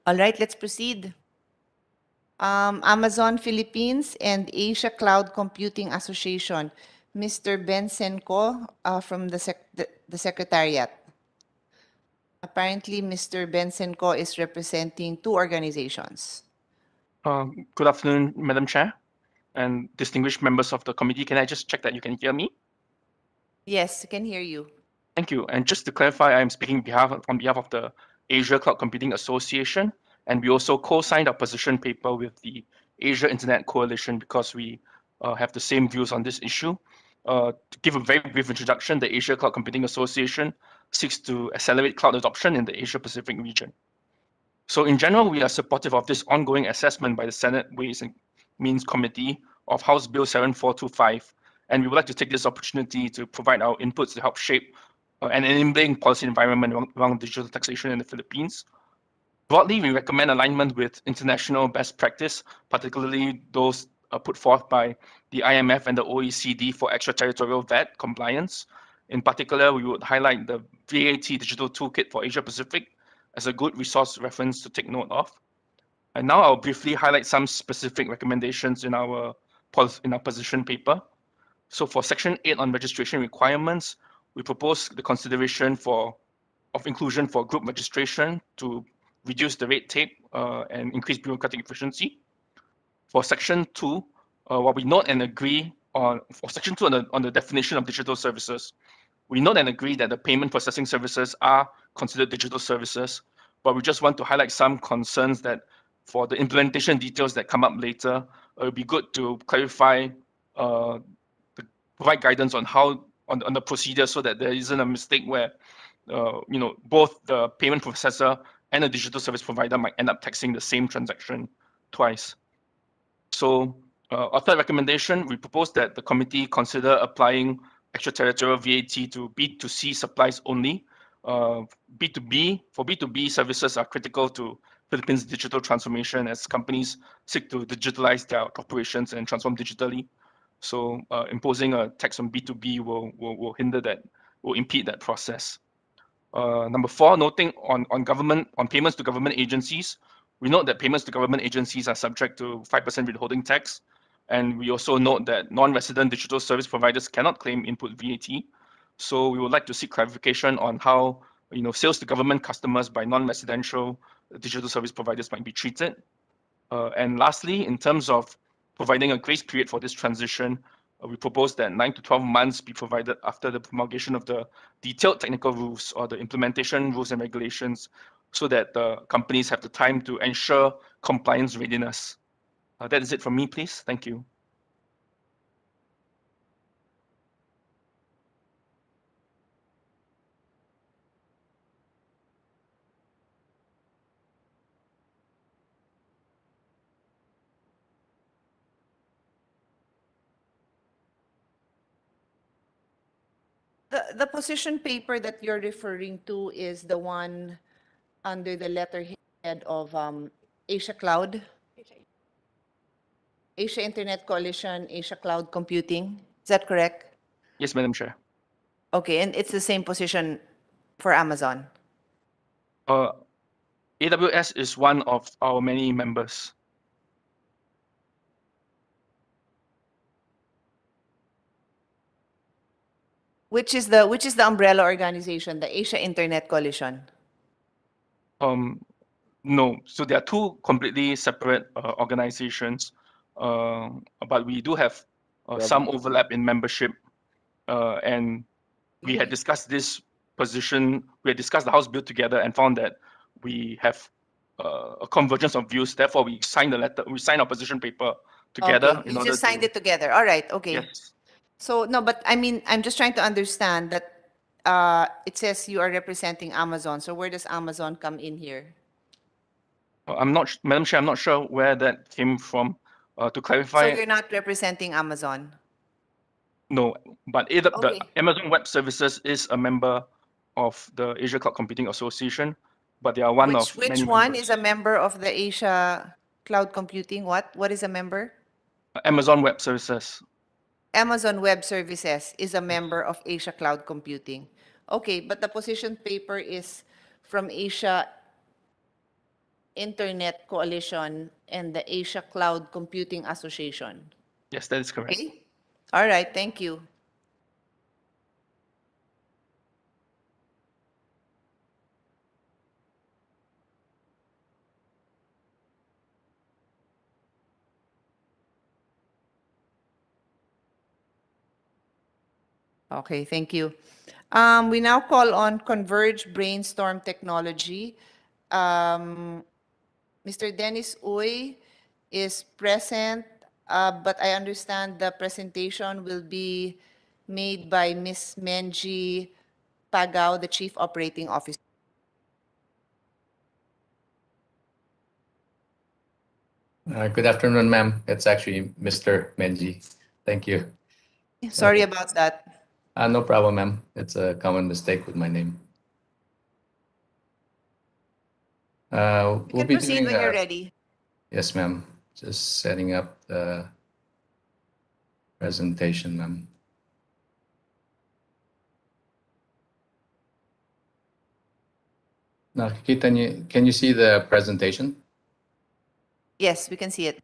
All right, let's proceed. Amazon Philippines and Asia Cloud Computing Association. Mr. Benson Ko from the Secretariat. Apparently, Mr. Benson Ko is representing two organizations. Good afternoon, Madam Chair and distinguished members of the committee. Can I just check that you can hear me? Yes, I can hear you. Thank you. And just to clarify, I am speaking on behalf of the Asia Cloud Computing Association, and we also co-signed a position paper with the Asia Internet Coalition because we have the same views on this issue. To give a very brief introduction, the Asia Cloud Computing Association seeks to accelerate cloud adoption in the Asia Pacific region. So in general, we are supportive of this ongoing assessment by the Senate Ways and Means Committee of House Bill 7425, and we would like to take this opportunity to provide our inputs to help shape an enabling policy environment around digital taxation in the Philippines. Broadly, we recommend alignment with international best practice, particularly those put forth by the IMF and the OECD for extraterritorial VAT compliance. In particular, we would highlight the VAT Digital Toolkit for Asia Pacific as a good resource reference to take note of. And now I'll briefly highlight some specific recommendations in our position paper. So for Section 8 on registration requirements, we propose the consideration of inclusion for group registration to reduce the red tape and increase bureaucratic efficiency. For Section 2, what we note and agree on, for Section 2 on the definition of digital services, we note and agree that the payment processing services are considered digital services, but we just want to highlight some concerns that for the implementation details that come up later, it would be good to clarify, provide guidance on how on the procedure so that there isn't a mistake where both the payment processor and the digital service provider might end up taxing the same transaction twice. So our third recommendation, we propose that the committee consider applying extraterritorial VAT to B2C supplies only. For B2B services are critical to Philippines' digital transformation as companies seek to digitalize their operations and transform digitally. So imposing a tax on B2B will hinder that, will impede that process. Number 4, noting on payments to government agencies, we note that payments to government agencies are subject to 5% withholding tax, and we also note that non-resident digital service providers cannot claim input VAT. So we would like to seek clarification on how sales to government customers by non-residential digital service providers might be treated. And lastly, in terms of providing a grace period for this transition, we propose that 9 to 12 months be provided after the promulgation of the detailed technical rules or the implementation rules and regulations so that the companies have the time to ensure compliance readiness. That is it from me, please. Thank you. The position paper that you're referring to is the one under the letterhead of Asia Cloud, Asia Internet Coalition, Asia Cloud Computing. Is that correct? Yes, Madam Chair. Okay, and it's the same position for Amazon. AWS is one of our many members. Which is the umbrella organization, the Asia Internet Coalition? No, so there are two completely separate organizations, but we do have some overlap in membership, and we had discussed this position. We had discussed the House bill together and found that we have a convergence of views. Therefore, we signed the letter. We signed our position paper together. Okay, you just signed it together. All right. Okay. Yes. So no, but I mean, I'm just trying to understand that it says you are representing Amazon. So where does Amazon come in here? Madam Chair, I'm not sure where that came from. To So clarify, you're not representing Amazon. no, but Okay. the Amazon Web Services is a member of the Asia Cloud Computing Association, but they are one of Which many one members. is a member of the Asia Cloud Computing? What is a member? Amazon Web Services. Amazon Web Services is a member of Asia Cloud Computing. Okay, but the position paper is from Asia Internet Coalition and the Asia Cloud Computing Association. Yes, that is correct. Okay? All right, thank you. Okay, thank you. We now call on Converge Brainstorm Technology. Mr. Dennis Uy is present, but I understand the presentation will be made by Ms. Menji Pagao, the Chief Operating Officer. Good afternoon, ma'am. It's actually Mr. Menji. Thank you. Sorry about that. No problem, ma'am. It's a common mistake with my name. You We'll can be proceed doing when you're ready. Yes, ma'am. Just setting up the presentation, ma'am. Now, can you see the presentation? Yes, we can see it.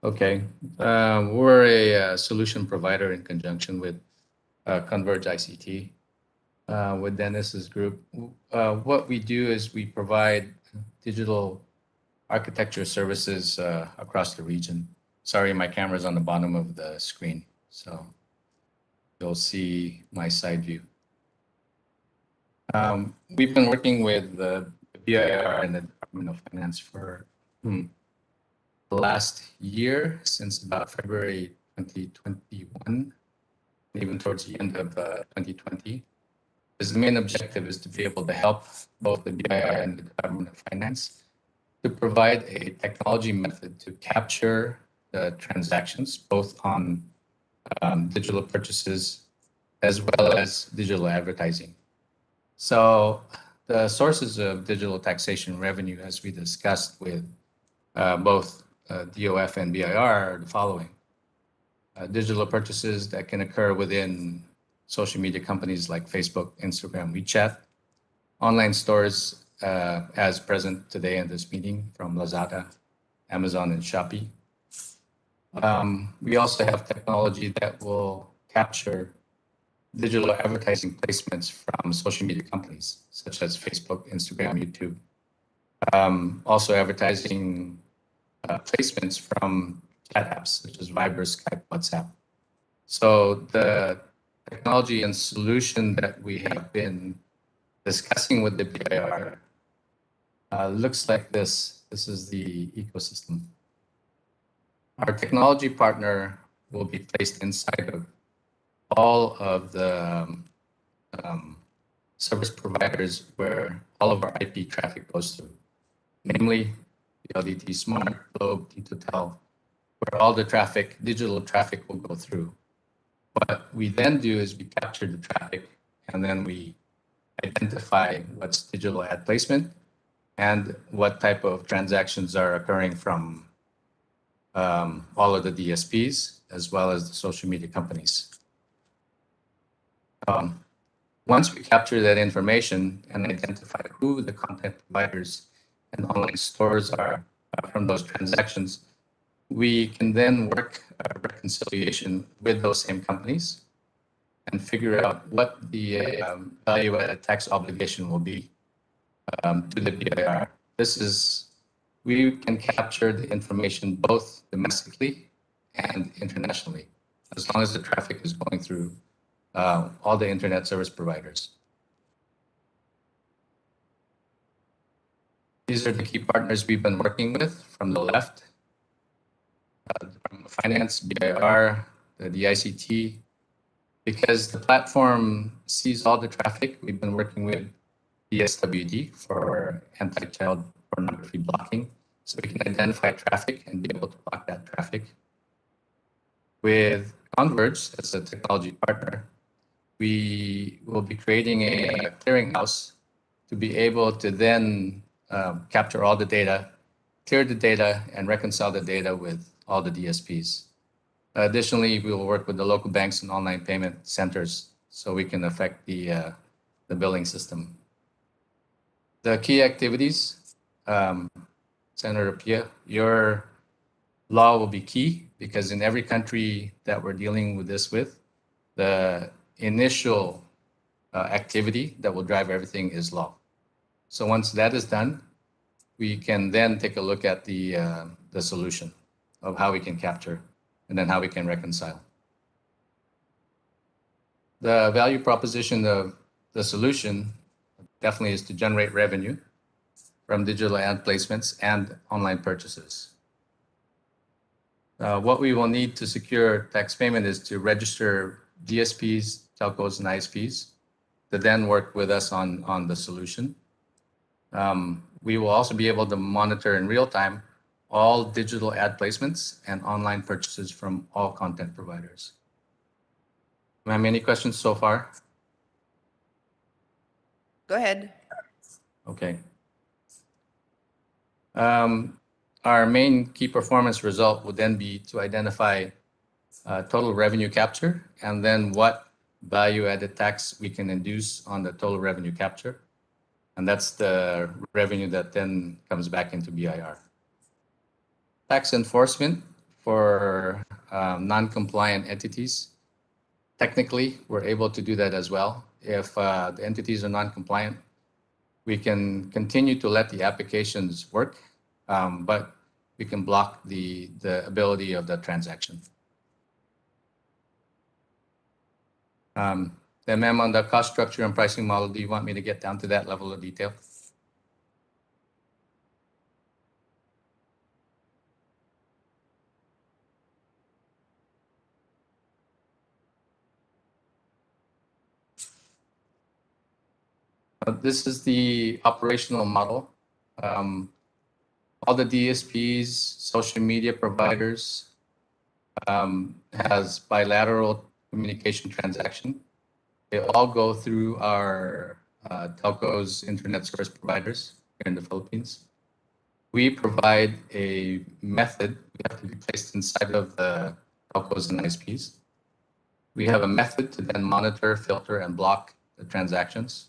Okay. We're a solution provider in conjunction with Converge ICT with Dennis's group. What we do is we provide digital architecture services across the region. Sorry, my camera's on the bottom of the screen, so you'll see my side view. We've been working with the BIR and the Department of Finance for the last year, since about February 2021, even towards the end of 2020. Because the main objective is to be able to help both the BIR and the Department of Finance to provide a technology method to capture the transactions, both on digital purchases as well as digital advertising. So the sources of digital taxation revenue, as we discussed with both DOF and BIR, are the following. Digital purchases that can occur within social media companies like Facebook, Instagram, WeChat, online stores as present today in this meeting from Lazada, Amazon, and Shopee. We also have technology that will capture digital advertising placements from social media companies such as Facebook, Instagram, YouTube. Also advertising placements from chat apps such as Viber, Skype, WhatsApp. So the technology and solution that we have been discussing with the BIR looks like this. This is the ecosystem. Our technology partner will be placed inside of all of the service providers where all of our IP traffic goes through, namely the LDT Smart, Globe, T2Tel, where all the traffic, digital traffic will go through. What we then do is we capture the traffic and then we identify what's digital ad placement and what type of transactions are occurring from all of the DSPs as well as the social media companies. Once we capture that information and identify who the content providers and online stores are from those transactions, we can then work a reconciliation with those same companies and figure out what the value-added tax obligation will be to the BIR. We can capture the information both domestically and internationally, as long as the traffic is going through all the internet service providers. These are the key partners we've been working with from the left. Department of Finance, BIR, the ICT, because the platform sees all the traffic. We've been working with DSWD for anti-child pornography blocking, so we can identify traffic and be able to block that traffic. With Converge as a technology partner, we will be creating a clearinghouse to be able to then capture all the data, clear the data, and reconcile the data with all the DSPs. Additionally, we will work with the local banks and online payment centers so we can affect the billing system. The key activities, Senator Pia, your law will be key because in every country that we're dealing with this with, the initial activity that will drive everything is law. So once that is done, we can then take a look at the solution of how we can capture and then how we can reconcile. The value proposition of the solution definitely is to generate revenue from digital ad placements and online purchases. What we will need to secure tax payment is to register DSPs, telcos, and ISPs to then work with us on the solution. We will also be able to monitor in real time all digital ad placements and online purchases from all content providers. Ma'am, any questions so far? Go ahead. Okay. Our main key performance result would then be to identify total revenue capture and then what value-added tax we can induce on the total revenue capture. And that's the revenue that then comes back into BIR. Tax enforcement for non-compliant entities. Technically, we're able to do that as well. If the entities are non-compliant, we can continue to let the applications work, but we can block the ability of the transaction. Then, ma'am, on the cost structure and pricing model, do you want me to get down to that level of detail? This is the operational model. All the DSPs, social media providers, has bilateral communication transaction. They all go through our telcos, internet service providers here in the Philippines. We provide a method. We have to be placed inside of the telcos and ISPs. We have a method to then monitor, filter, and block the transactions.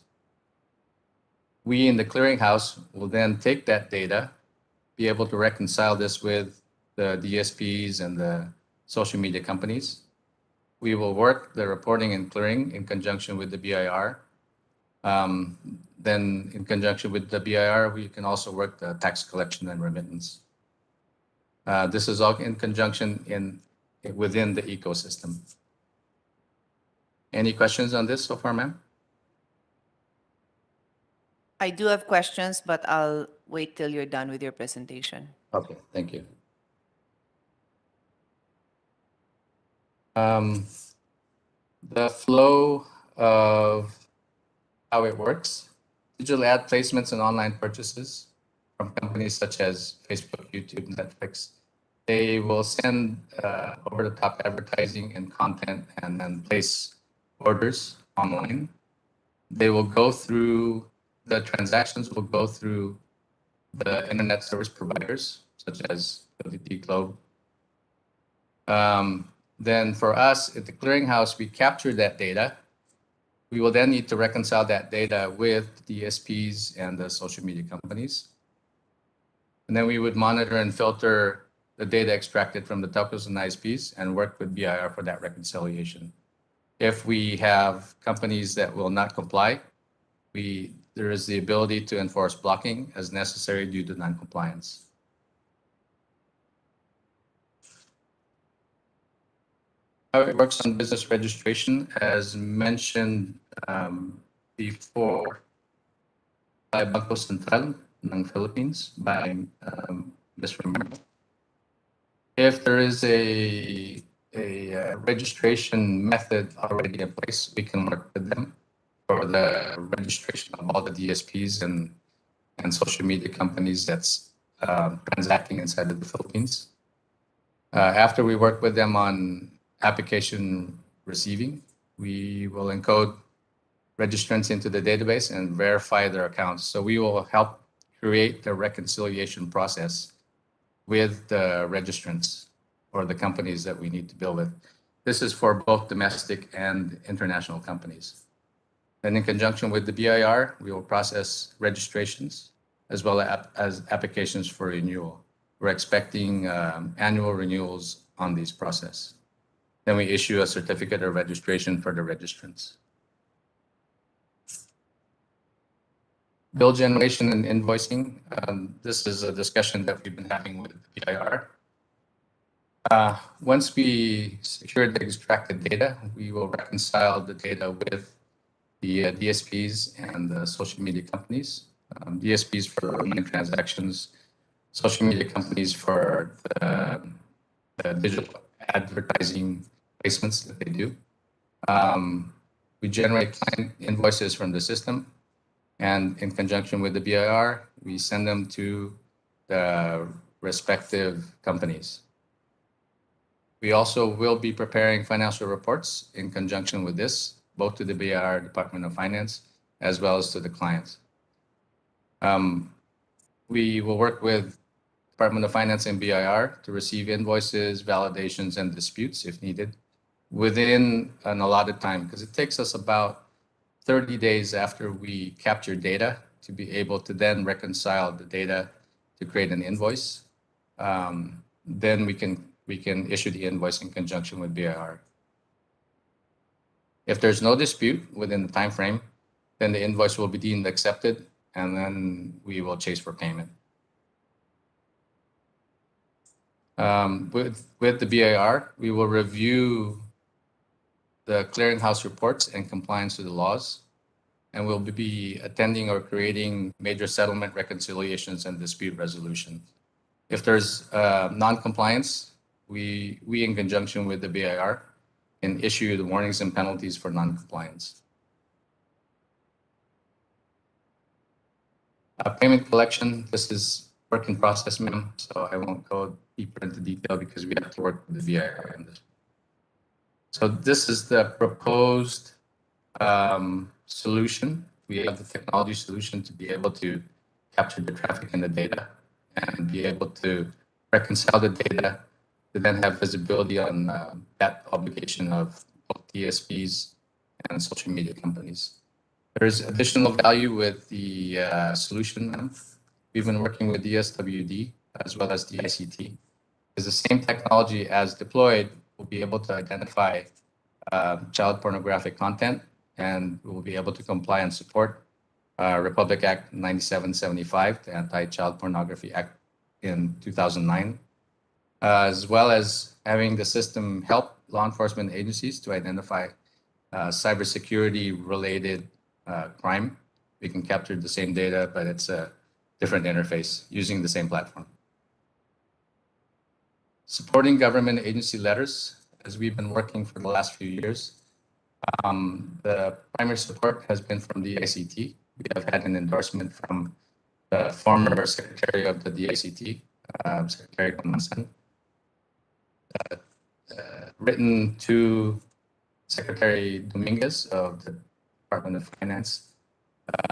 We in the clearinghouse will then take that data, be able to reconcile this with the DSPs and the social media companies. We will work the reporting and clearing in conjunction with the BIR. Then in conjunction with the BIR, we can also work the tax collection and remittance. This is all in conjunction within the ecosystem. Any questions on this so far, ma'am? I do have questions, but I'll wait till you're done with your presentation. Okay, thank you. The flow of how it works, digital ad placements and online purchases from companies such as Facebook, YouTube, Netflix. They will send over-the-top advertising and content and then place orders online. They will go through, the transactions will go through the internet service providers, such as WT Globe. Then for us at the clearinghouse, we capture that data. We will then need to reconcile that data with the DSPs and the social media companies. And then we would monitor and filter the data extracted from the telcos and ISPs and work with BIR for that reconciliation. If we have companies that will not comply, there is the ability to enforce blocking as necessary due to non-compliance. How it works on business registration, as mentioned before by Bangko Sentral ng Philippines, by Ms. Romero. If there is a registration method already in place, we can work with them for the registration of all the DSPs and social media companies that's transacting inside of the Philippines. After we work with them on application receiving, we will encode registrants into the database and verify their accounts. So we will help create the reconciliation process with the registrants or the companies that we need to deal with. This is for both domestic and international companies. Then in conjunction with the BIR, we will process registrations as well as applications for renewal. We're expecting annual renewals on these process. Then we issue a certificate of registration for the registrants. Bill generation and invoicing. This is a discussion that we've been having with the BIR. Once we secure the extracted data, we will reconcile the data with the DSPs and the social media companies. DSPs for online transactions, social media companies for the digital advertising placements that they do. We generate client invoices from the system, and in conjunction with the BIR, we send them to the respective companies. We also will be preparing financial reports in conjunction with this, both to the BIR Department of Finance as well as to the clients. We will work with Department of Finance and BIR to receive invoices, validations, and disputes if needed within an allotted time, because it takes us about 30 days after we capture data to be able to then reconcile the data to create an invoice. Then we can issue the invoice in conjunction with BIR. If there's no dispute within the time frame, then the invoice will be deemed accepted, and then we will chase for payment. With the BIR, we will review the clearinghouse reports and compliance to the laws, and we'll be attending or creating major settlement reconciliations and dispute resolution. If there's non-compliance, we in conjunction with the BIR can issue the warnings and penalties for non-compliance. Payment collection, this is work in process, ma'am, so I won't go deeper into detail because we have to work with the BIR on this. So this is the proposed solution. We have the technology solution to be able to capture the traffic and the data and be able to reconcile the data to then have visibility on that obligation of both DSPs and social media companies. There's additional value with the solution. We've been working with DSWD as well as the ICT. Because the same technology as deployed will be able to identify child pornographic content, and we will be able to comply and support Republic Act 9775, the Anti-Child Pornography Act in 2009, as well as having the system help law enforcement agencies to identify cybersecurity related crime. We can capture the same data, but it's a different interface using the same platform. Supporting government agency letters, as we've been working for the last few years. The primary support has been from the ICT. We have had an endorsement from the former Secretary of the DICT, Secretary Kamasan, written to Secretary Dominguez of the Department of Finance.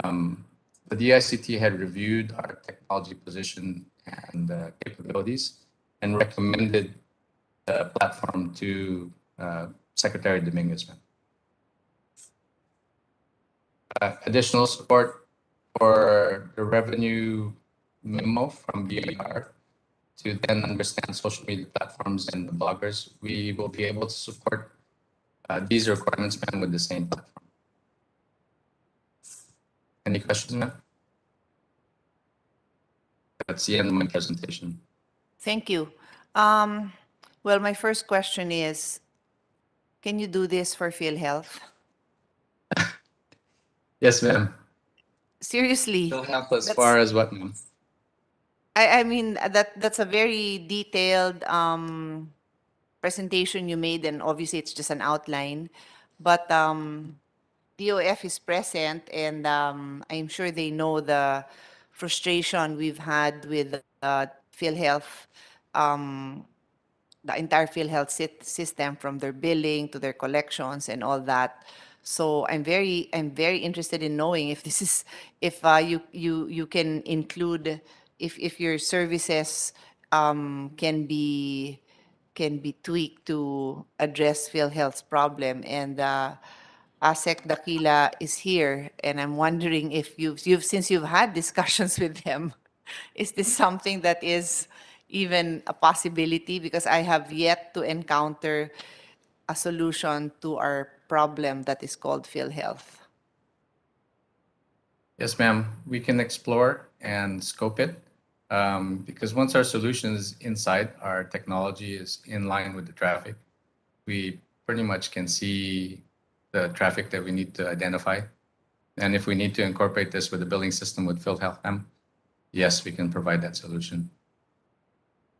The DICT had reviewed our technology position and capabilities and recommended the platform to Secretary Dominguez. Additional support for the revenue memo from BIR to then understand social media platforms and the bloggers. We will be able to support these requirements, ma'am, with the same platform. Any questions, ma'am? That's the end of my presentation. Thank you. Well, my first question is, can you do this for PhilHealth? Yes, ma'am. Seriously? PhilHealth as far as what, ma'am? I mean, that's a very detailed presentation you made, and obviously it's just an outline. But DOF is present, and I'm sure they know the frustration we've had with PhilHealth, the entire PhilHealth system, from their billing to their collections and all that. So I'm very interested in knowing if this is, if you can include, if your services can be tweaked to address PhilHealth's problem. And ASEC Dakila is here, and I'm wondering if since you've had discussions with them, is this something that is even a possibility? Because I have yet to encounter a solution to our problem that is called PhilHealth. Yes, ma'am. We can explore and scope it because once our solution is inside, our technology is in line with the traffic. We pretty much can see the traffic that we need to identify. And if we need to incorporate this with the billing system with PhilHealth, yes, we can provide that solution.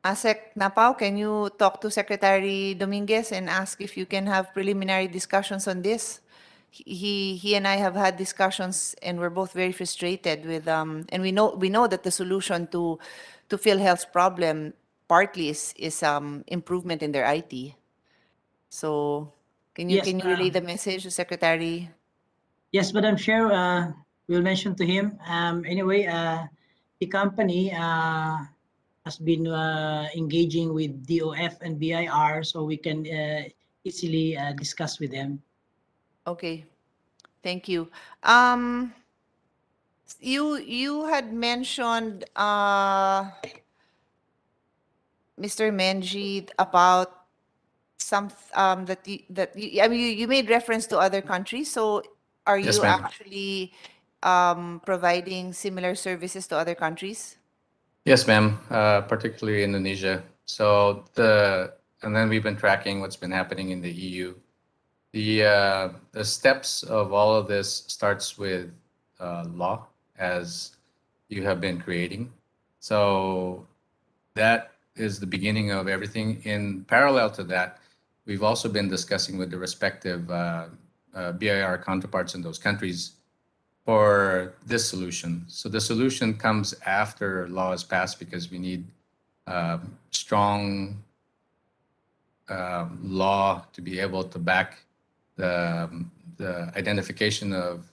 ASEC Napao, can you talk to Secretary Dominguez and ask if you can have preliminary discussions on this? he and I have had discussions, and we're both very frustrated with and we know that the solution to PhilHealth's problem partly is improvement in their IT. So Yes, can you relay the message to Secretary? yes, Madam Chair, we'll mention to him. Anyway, the company has been engaging with DOF and BIR, so we can easily discuss with them. Okay, thank you. You had mentioned Mr. Menji about some I mean you made reference to other countries. So are Yes, you ma'am. actually providing similar services to other countries? Yes, ma'am, particularly Indonesia. And then we've been tracking what's been happening in the EU. The steps of all of this starts with law, as you have been creating. So that is the beginning of everything. In parallel to that, we've also been discussing with the respective BIR counterparts in those countries for this solution. So the solution comes after law is passed because we need strong law to be able to back the identification of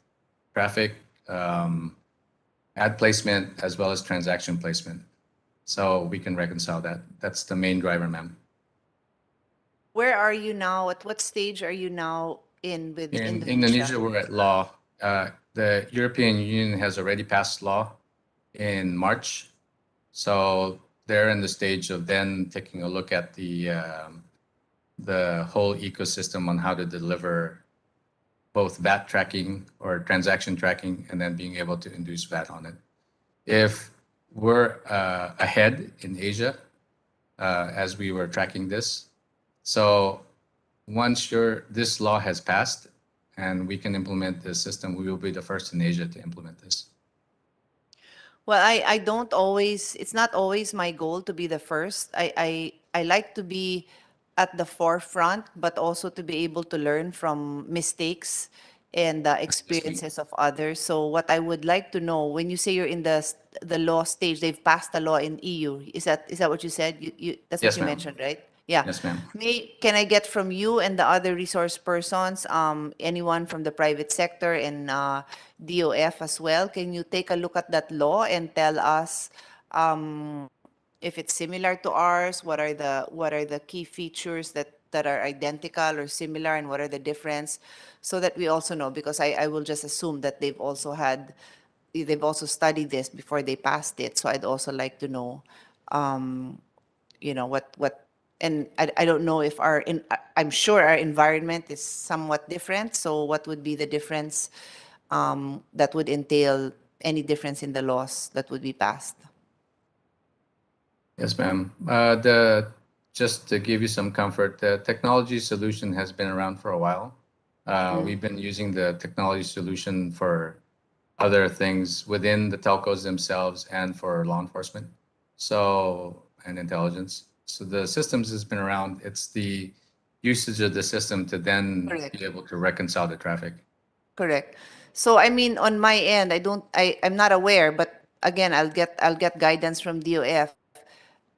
traffic, ad placement, as well as transaction placement. So we can reconcile that. That's the main driver, ma'am. Where are you now? At what stage are you now in with In Indonesia? Indonesia, we're at law. The European Union has already passed law in March. So they're in the stage of then taking a look at the whole ecosystem on how to deliver both VAT tracking or transaction tracking, and then being able to induce VAT on it. If we're ahead in Asia, as we were tracking this, so once this law has passed and we can implement this system, we will be the first in Asia to implement this. Well, I don't always, it's not always my goal to be the first. I like to be at the forefront, but also to be able to learn from mistakes and the experiences of others. So what I would like to know, when you say you're in the law stage, they've passed a law in EU. Is that what you said? That's what Yes, you ma'am. mentioned, right? Yeah. Yes, ma'am. Can I get from you and the other resource persons, anyone from the private sector and DOF as well? Can you take a look at that law and tell us if it's similar to ours? What are the key features that are identical or similar, and what are the difference, so that we also know? Because I will just assume that they've also studied this before they passed it. So I'd also like to know what and I don't know if I'm sure our environment is somewhat different. So what would be the difference that would entail any difference in the laws that would be passed? Yes, ma'am. Just to give you some comfort, the technology solution has been around for a while. We've been using the technology solution for other things within the telcos themselves and for law enforcement, and intelligence. So the systems has been around. It's the usage of the system to then Correct. be able to reconcile the traffic. Correct. So I mean, on my end, I'm not aware, but again, I'll get guidance from DOF.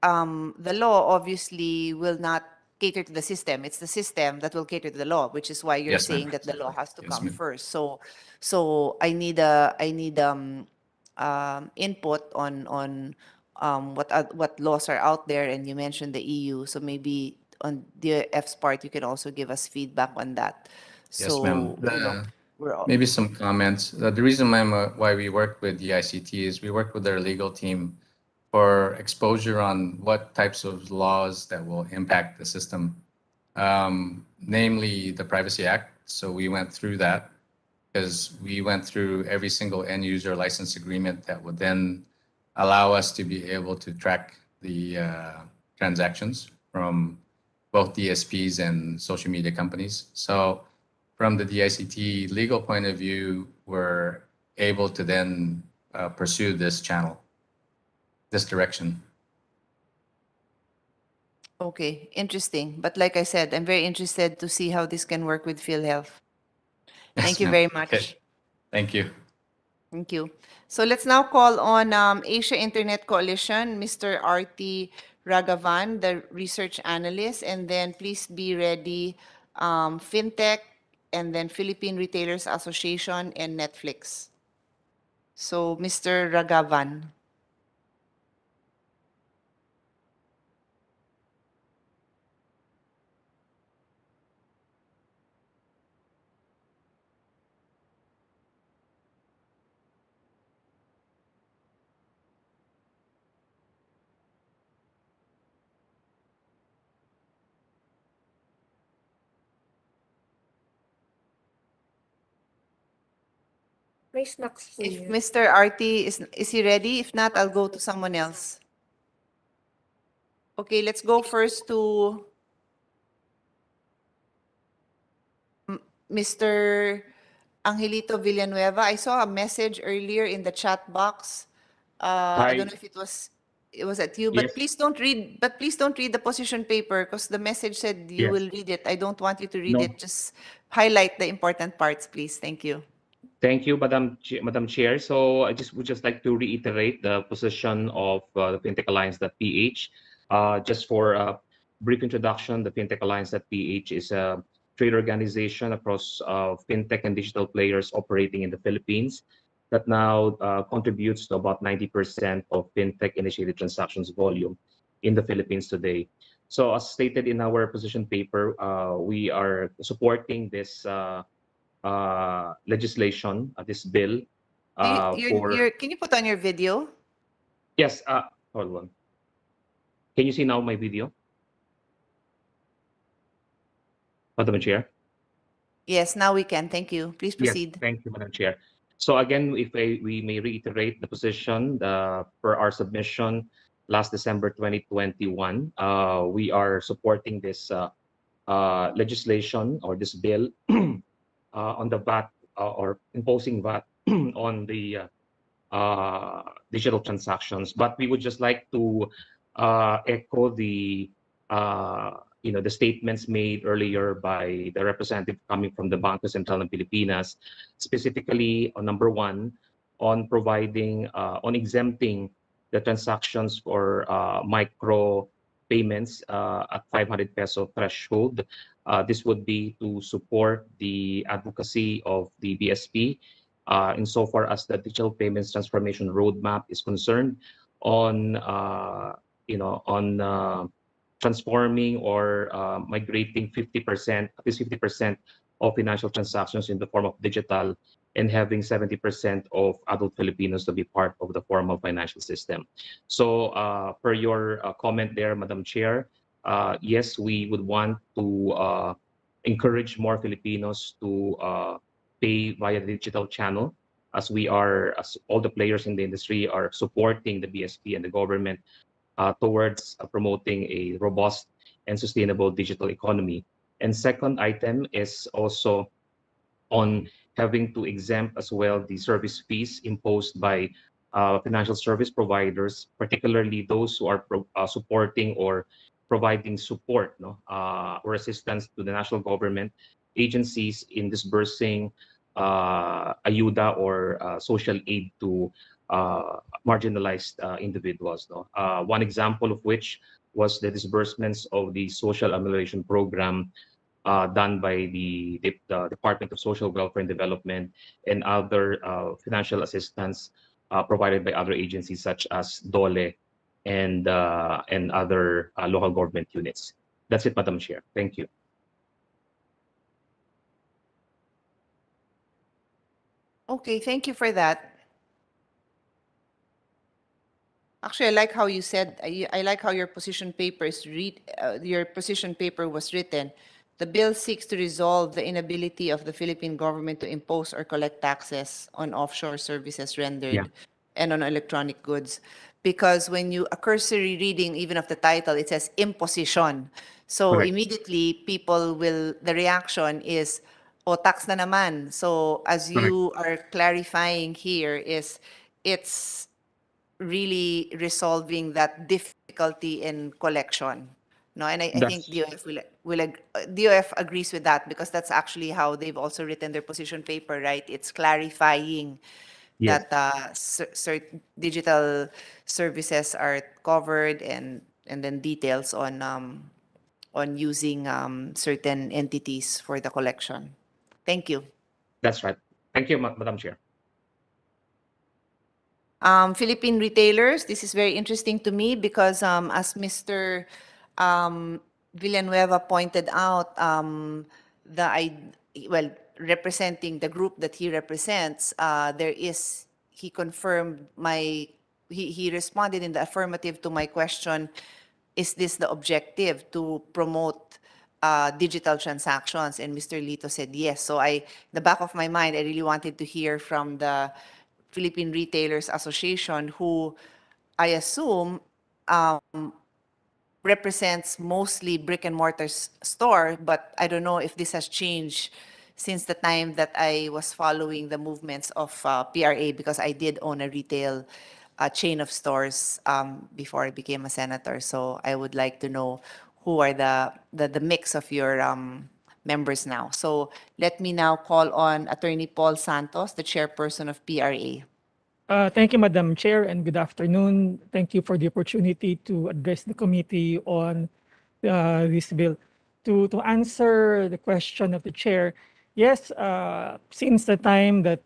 The law obviously will not cater to the system. It's the system that will cater to the law, which is why you're Yes, ma'am. saying that the law has to Yes, come ma'am. first. So I need input on what laws are out there, and you mentioned the EU. So maybe on DOF's part, you can also give us feedback on that. Yes, ma'am. So we're all. Maybe some comments. The reason why we work with the ICT is we work with their legal team for exposure on what types of laws that will impact the system, namely the Privacy Act. So we went through that because we went through every single end user license agreement that would then allow us to be able to track the transactions from both DSPs and social media companies. So from the DICT legal point of view, we're able to then pursue this channel, this direction. Okay, interesting. But like I said, I'm very interested to see how this can work with PhilHealth. Yes, Thank you ma'am. very Okay. much. Thank you. Thank you. So let's now call on Asia Internet Coalition, Mr. RT Ragavan, the research analyst, and then please be ready, FinTech, and then Philippine Retailers Association and Netflix. So Mr. Ragavan. If Mr. RT is he ready? If not, I'll go to someone else. Okay, let's go first to Mr. Angelito Villanueva. I saw a message earlier in the chat box. I don't know if it was at you, but Yes. please don't read. But please don't read the position paper because the message said you Yes. will read it. I don't want you to read No. it. Just highlight the important parts, please. Thank you. Thank you, Madam Chair. So I would just like to reiterate the position of the FinTech Alliance.ph. Just for a brief introduction, the FinTech Alliance.ph is a trade organization across FinTech and digital players operating in the Philippines that now contributes to about 90% of FinTech initiated transactions volume in the Philippines today. So as stated in our position paper, we are supporting this legislation, this bill. Can you put on your video? Yes, hold on. Can you see now my video? Madam Chair? Yes, now we can. Thank you. Please Yes, proceed. thank you, Madam Chair. So again, if we may reiterate the position per our submission last December 2021, we are supporting this legislation or this bill on the VAT or imposing VAT on the digital transactions. But we would just like to echo the the statements made earlier by the representative coming from the Bangko Sentral ng Pilipinas, specifically on number one, on providing on exempting the transactions for micro payments at 500 peso threshold. This would be to support the advocacy of the BSP insofar as the digital payments transformation roadmap is concerned on transforming or migrating 50%, at least 50% of financial transactions in the form of digital and having 70% of adult Filipinos to be part of the formal financial system. So per your comment there, Madam Chair, yes, we would want to encourage more Filipinos to pay via the digital channel, as all the players in the industry are supporting the BSP and the government towards promoting a robust and sustainable digital economy. And second item is also on having to exempt as well the service fees imposed by financial service providers, particularly those who are supporting or providing support or assistance to the national government agencies in disbursing ayuda or social aid to marginalized individuals. One example of which was the disbursements of the social amelioration program done by the Department of Social Welfare and Development and other financial assistance provided by other agencies such as DOLE and other local government units. That's it, Madam Chair. Thank you. Okay, thank you for that. Actually, I like how you said. I like how your position paper your position paper was written. The bill seeks to resolve the inability of the Philippine government to impose or collect taxes on offshore services rendered and on electronic goods. Because when a cursory reading even of the title, it says imposition. So Correct. immediately the reaction is, oh, tax na naman. So as you are clarifying here it's really resolving that difficulty in collection. No, and I think That's DOF agrees with that because that's actually how they've also written their position paper, right? It's clarifying yes. that digital services are covered and then details on using certain entities for the collection. Thank you. That's right. Thank you, Madam Chair. Philippine retailers, this is very interesting to me because as Mr. Um, Villanueva pointed out, well, representing the group that he represents, he confirmed he responded in the affirmative to my question, is this the objective to promote digital transactions? And Mr. Lito said yes. So the back of my mind, I really wanted to hear from the Philippine Retailers Association, who I assume represents mostly brick and mortar store, but I don't know if this has changed since the time that I was following the movements of PRA, because I did own a retail chain of stores before I became a senator. So I would like to know who are the mix of your members now. So let me now call on Attorney Paul Santos, the chairperson of PRA. Thank you, Madam Chair, and good afternoon. Thank you for the opportunity to address the committee on this bill. To answer the question of the chair, yes, since the time that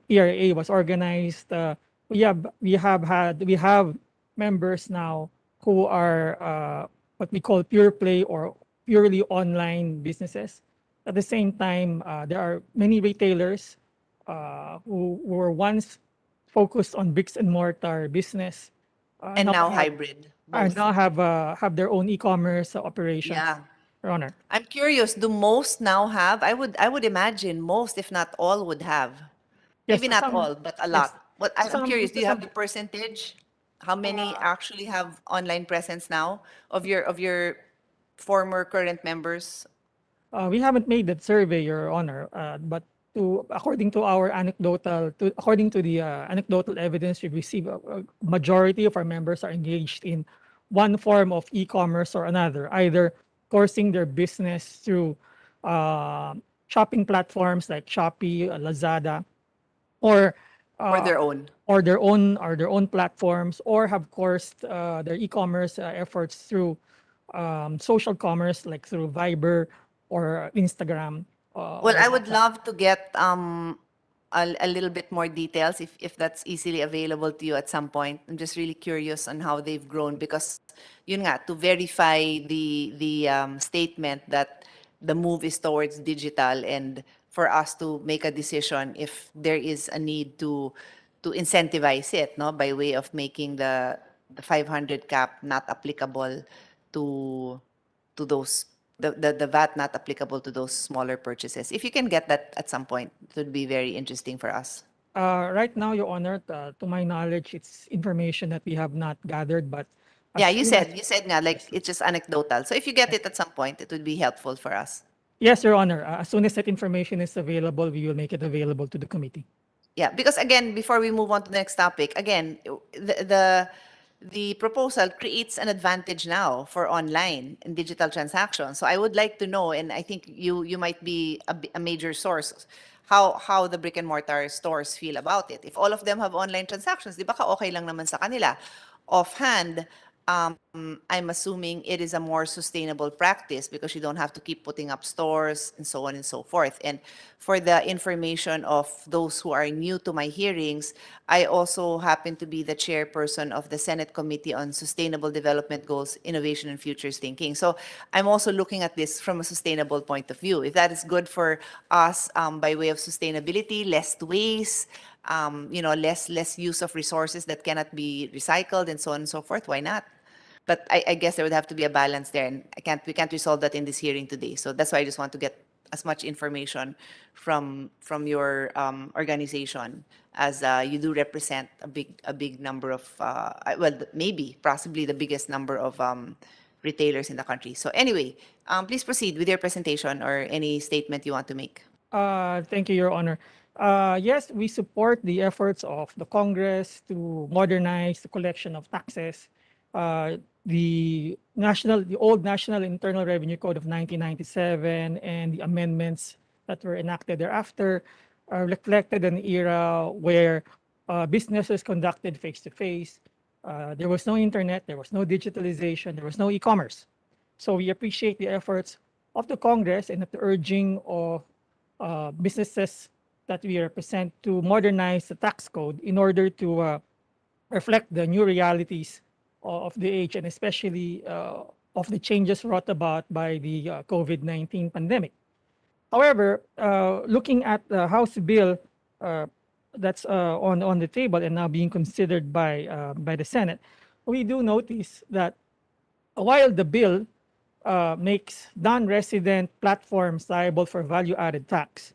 ERA was organized, we have members now who are what we call pure play or purely online businesses. At the same time, there are many retailers who were once focused on bricks and mortar business, And now have, hybrid, and both. now have their own e-commerce operations. Yeah. Your Honor. I'm curious, do most now have? I would imagine most, if not all, would have. Yes, Maybe not some, all, but a yes, lot. I'm curious, do you have some, the percentage? How many actually have online presence now of your former current members? we haven't made that survey, Your Honor, but according to the anecdotal evidence we receive, a majority of our members are engaged in one form of e-commerce or another, either coursing their business through shopping platforms like Shopee, Lazada, or Or their own? their own platforms, or have coursed their e-commerce efforts through social commerce like through Viber or Instagram. Well, Or I would WhatsApp. love to get a little bit more details if that's easily available to you at some point. I'm just really curious on how they've grown because yun nga, to verify the statement that the move is towards digital, and for us to make a decision if there is a need to incentivize it, no, by way of making the 500 cap not applicable to those, the VAT not applicable to those smaller purchases. If you can get that at some point, it would be very interesting for us. Right now, Your Honor, to my knowledge, it's information that we have not gathered, but as Yeah, soon as, you said nga, like it's just anecdotal. So if you get it at some point, it would be helpful for us. yes, Your Honor, as soon as that information is available, we will make it available to the committee. Yeah, because again, before we move on to the next topic, again, the proposal creates an advantage now for online and digital transactions. So I would like to know, and I think you might be a major source, how the brick and mortar stores feel about it. If all of them have online transactions, di ba ka okay lang naman sa kanila? Offhand, I'm assuming it is a more sustainable practice because you don't have to keep putting up stores and so on and so forth. And for the information of those who are new to my hearings, I also happen to be the chairperson of the Senate Committee on Sustainable Development Goals, Innovation and Futures Thinking. So I'm also looking at this from a sustainable point of view. If that is good for us by way of sustainability, less waste, less use of resources that cannot be recycled and so on and so forth, why not? But I guess there would have to be a balance there, and we can't resolve that in this hearing today. So that's why I just want to get as much information from your organization, as you do represent a big number of maybe possibly the biggest number of retailers in the country. So anyway, please proceed with your presentation or any statement you want to make. Thank you, Your Honor. Yes, we support the efforts of the Congress to modernize the collection of taxes the old National Internal Revenue Code of 1997 and the amendments that were enacted thereafter reflected an era where businesses conducted face-to-face. There was no internet, there was no digitalization, there was no e-commerce. So we appreciate the efforts of the Congress and of the urging of businesses that we represent to modernize the tax code in order to reflect the new realities of the age, and especially of the changes brought about by the COVID-19 pandemic. However, looking at the House bill that's on the table and now being considered by the Senate, we do notice that while the bill makes non-resident platforms liable for value-added tax,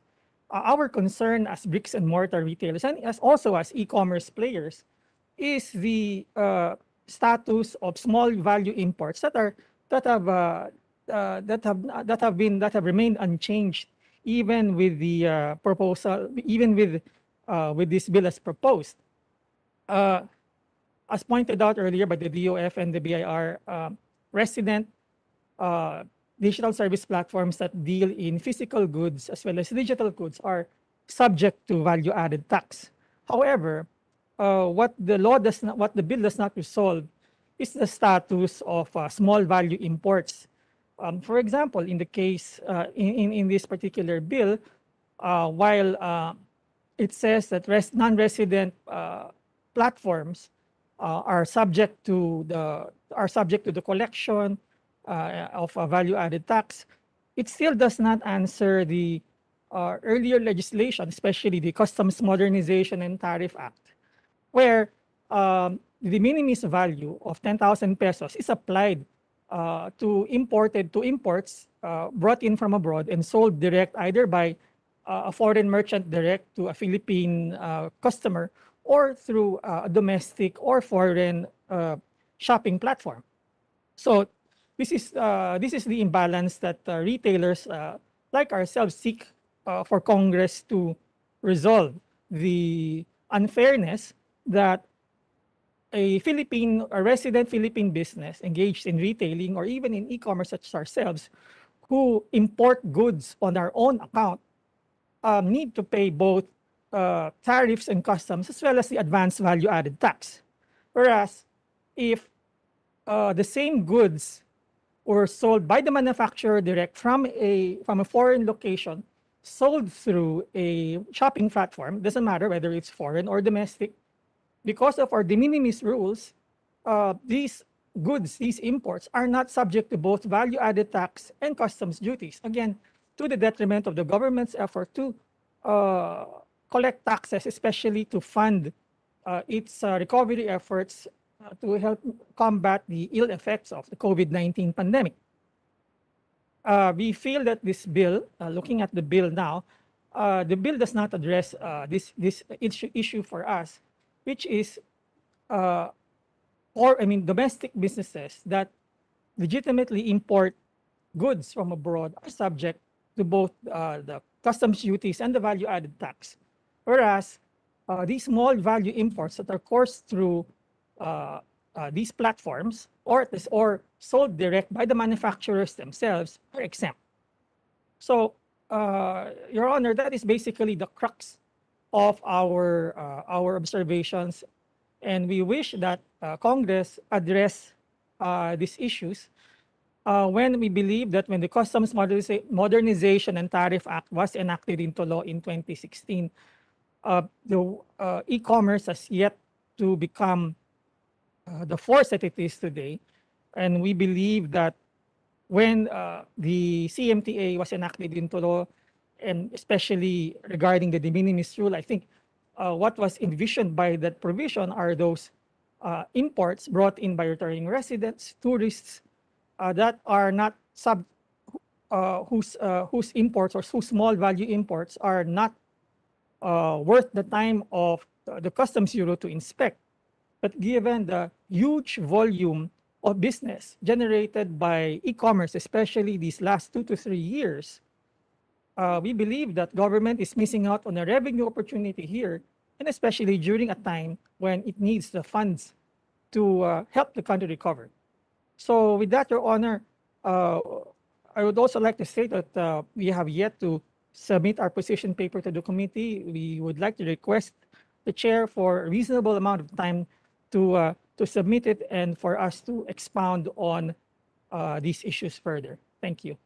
our concern as bricks and mortar retailers and as also as e-commerce players is the status of small value imports that have that have remained unchanged even with the proposal, even with this bill as proposed. As pointed out earlier by the DOF and the BIR, resident digital service platforms that deal in physical goods as well as digital goods are subject to value-added tax. However, what the bill does not resolve is the status of small value imports. For example, in the case in this particular bill, while it says that non-resident platforms are subject to the collection of a value-added tax, it still does not answer the earlier legislation, especially the Customs Modernization and Tariff Act, where the minimis value of 10,000 pesos is applied to imports brought in from abroad and sold direct either by a foreign merchant direct to a Philippine customer or through a domestic or foreign shopping platform. So this is the imbalance that retailers like ourselves seek for Congress to resolve, the unfairness that a resident Philippine business engaged in retailing or even in e-commerce such as ourselves, who import goods on our own account, need to pay both tariffs and customs as well as the advanced value-added tax. Whereas if the same goods were sold by the manufacturer direct from a foreign location, sold through a shopping platform, doesn't matter whether it's foreign or domestic, because of our de minimis rules, these goods, these imports, are not subject to both value-added tax and customs duties. Again, to the detriment of the government's effort to collect taxes, especially to fund its recovery efforts to help combat the ill effects of the COVID-19 pandemic. We feel that this bill, looking at the bill now, the bill does not address this issue for us, which is domestic businesses that legitimately import goods from abroad are subject to both the customs duties and the value-added tax. Whereas these small value imports that are coursed through these platforms or sold direct by the manufacturers themselves are exempt. So, Your Honor, that is basically the crux of our observations, and we wish that Congress address these issues when we believe that when the Customs Modernization and Tariff Act was enacted into law in 2016, the e-commerce has yet to become the force that it is today. And we believe that when the CMTA was enacted into law, and especially regarding the de minimis rule, I think what was envisioned by that provision are those imports brought in by returning residents, tourists that are not whose imports or whose small value imports are not worth the time of the Customs Bureau to inspect. But given the huge volume of business generated by e-commerce, especially these last 2 to 3 years, we believe that government is missing out on a revenue opportunity here, and especially during a time when it needs the funds to help the country recover. So with that, Your Honor, uh, I would also like to say that we have yet to submit our position paper to the committee. We would like to request the chair for a reasonable amount of time to submit it and for us to expound on these issues further. Thank you.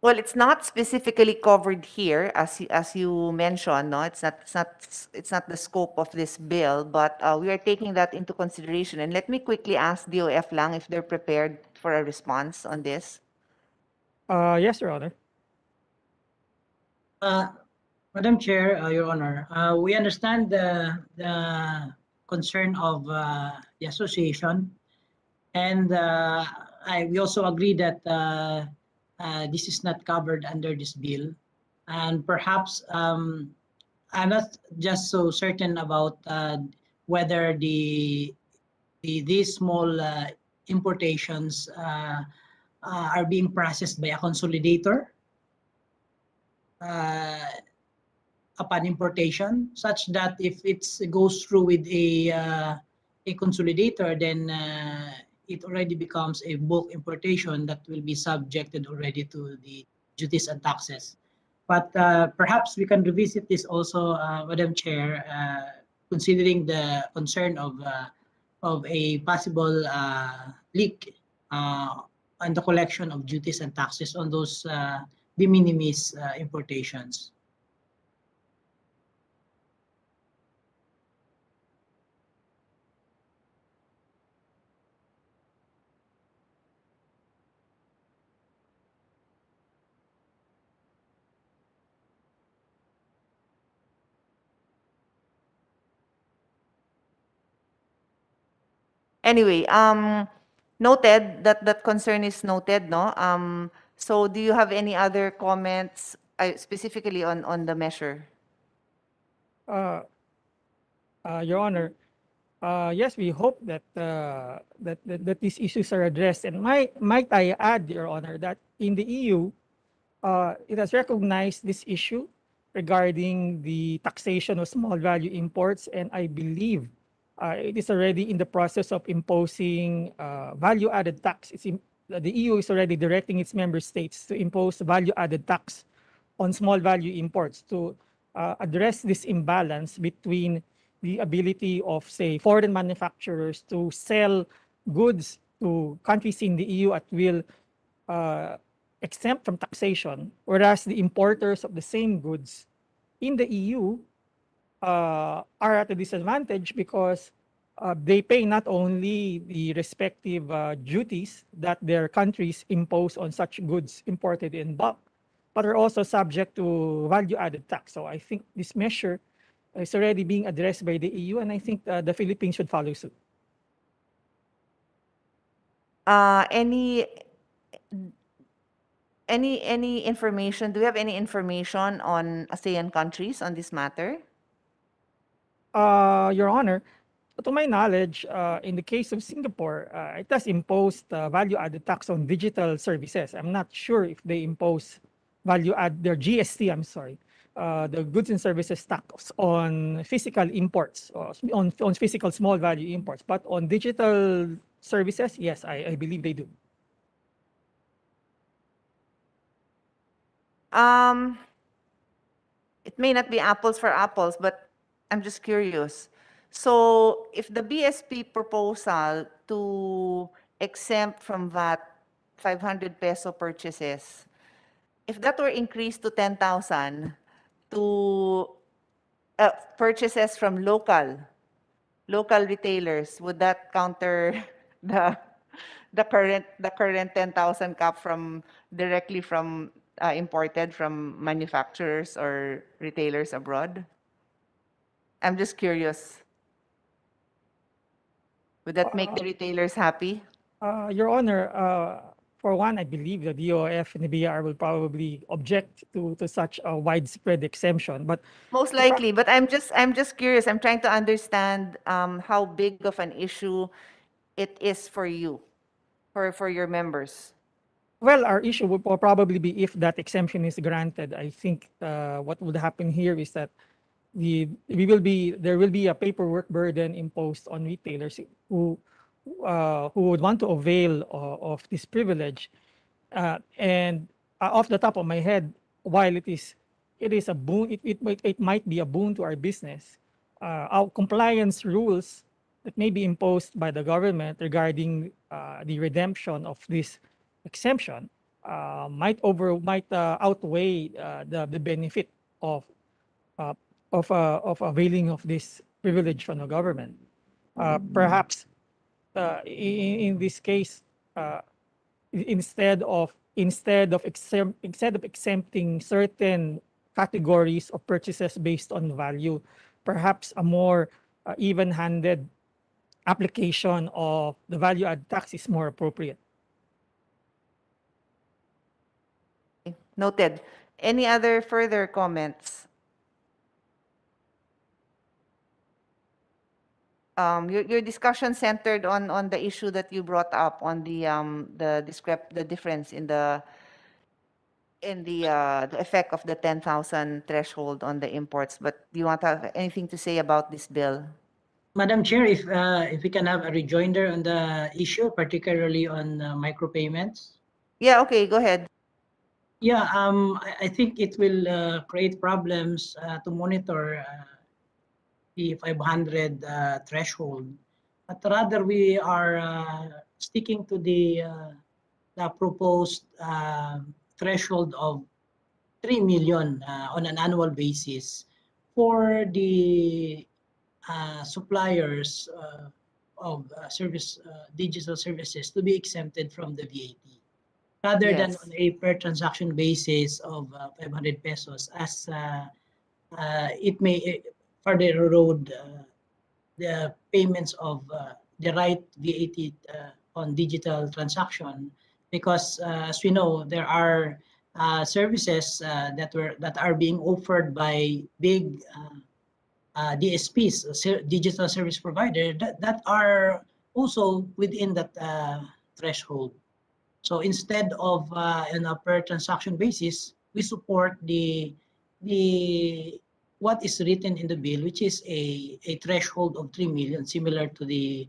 Well, it's not specifically covered here, as you mentioned, no? It's not the scope of this bill, but we are taking that into consideration. And let me quickly ask DOF lang if they're prepared for a response on this. Yes, Your Honor. Madam Chair, Your Honor, we understand the concern of the association, and we also agree that this is not covered under this bill. And perhaps I'm not just so certain about whether these small importations are being processed by a consolidator upon importation, such that if it goes through with a consolidator, then it already becomes a bulk importation that will be subjected already to the duties and taxes. But perhaps we can revisit this also, Madam Chair, considering the concern of a possible leak on the collection of duties and taxes on those de minimis importations. Anyway, noted that concern is noted, no? So do you have any other comments specifically on the measure? Your Honor, yes, we hope that, that these issues are addressed. And might I add, Your Honor, that in the EU, it has recognized this issue regarding the taxation of small value imports, and I believe it is already in the process of imposing value-added tax. The EU is already directing its member states to impose value-added tax on small value imports to address this imbalance between the ability of, say, foreign manufacturers to sell goods to countries in the EU at will, exempt from taxation, whereas the importers of the same goods in the EU are at a disadvantage because they pay not only the respective duties that their countries impose on such goods imported in bulk, but are also subject to value-added tax. So I think this measure is already being addressed by the EU, and I think the Philippines should follow suit. Any information? Do we have any information on ASEAN countries on this matter? Your Honor, to my knowledge, in the case of Singapore, it has imposed value-added tax on digital services. I'm not sure if they impose their GST, I'm sorry, the goods and services tax on physical imports, on physical small value imports. But on digital services, yes, I believe they do. It may not be apples for apples, but I'm just curious. So if the BSP proposal to exempt from VAT 500 peso purchases, if that were increased to 10,000 to purchases from local retailers, would that counter the current 10,000 cap from directly from imported from manufacturers or retailers abroad? I'm just curious. Would that make the retailers happy? Your Honor, for one, I believe the DOF and the BR will probably object to such a widespread exemption. But Most likely, but I'm just curious. I'm trying to understand how big of an issue it is for you, for your members. Well, our issue would probably be if that exemption is granted. I think what would happen here is that there will be a paperwork burden imposed on retailers who would want to avail of this privilege. And off the top of my head, while it is a boon, it might be a boon to our business. Our compliance rules that may be imposed by the government regarding the redemption of this exemption might outweigh the benefit of uh, of availing of this privilege from the government. Perhaps in this case, uh, instead of exempting certain categories of purchases based on value, perhaps a more even-handed application of the value add tax is more appropriate. Noted. Any other further comments? Your discussion centered on the issue that you brought up on the difference in the effect of the 10,000 threshold on the imports. But do you want to have anything to say about this bill? Madam Chair, if we can have a rejoinder on the issue, particularly on micropayments. Yeah, okay, go ahead. Yeah, I think it will create problems to monitor the 500 threshold. But rather, we are sticking to the proposed threshold of 3 million on an annual basis for the suppliers of digital services to be exempted from the VAT, rather than Yes. on a per transaction basis of 500 pesos, as it may further erode the payments of the right VAT on digital transaction, because as we know, there are services that are being offered by big DSPs, digital service provider, that are also within that threshold. So instead of on a per transaction basis, we support the what is written in the bill, which is a threshold of 3 million, similar to the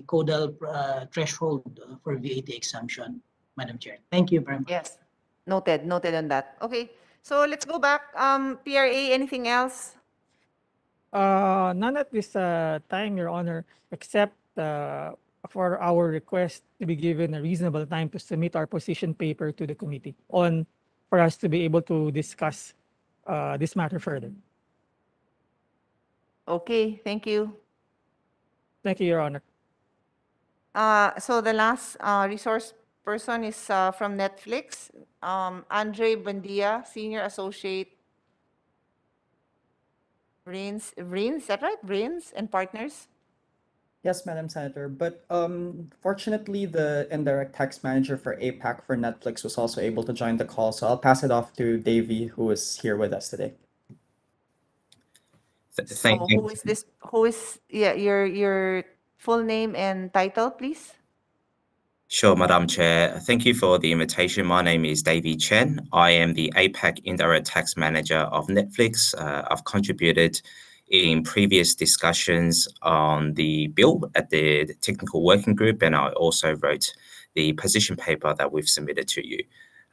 codal threshold for VAT exemption, Madam Chair. Thank you very much. Yes. Noted on that. Okay. So let's go back. PRA, anything else? None at this time, Your Honor, except for our request to be given a reasonable time to submit our position paper to the committee for us to be able to discuss this matter further. Okay, thank you. Thank you, Your Honor. So the last resource person is from Netflix. Andre Bandia, Senior Associate. Brains, is that right? Brains and Partners? Yes, Madam Senator. But fortunately, the indirect tax manager for APAC for Netflix was also able to join the call. So I'll pass it off to Davey, who is here with us today. So who is this? Who is, yeah, your full name and title, please? Sure, Madam Chair. Thank you for the invitation. My name is Davey Chen. I am the APAC Indirect Tax Manager of Netflix. I've contributed in previous discussions on the bill at the technical working group, and I also wrote the position paper that we've submitted to you.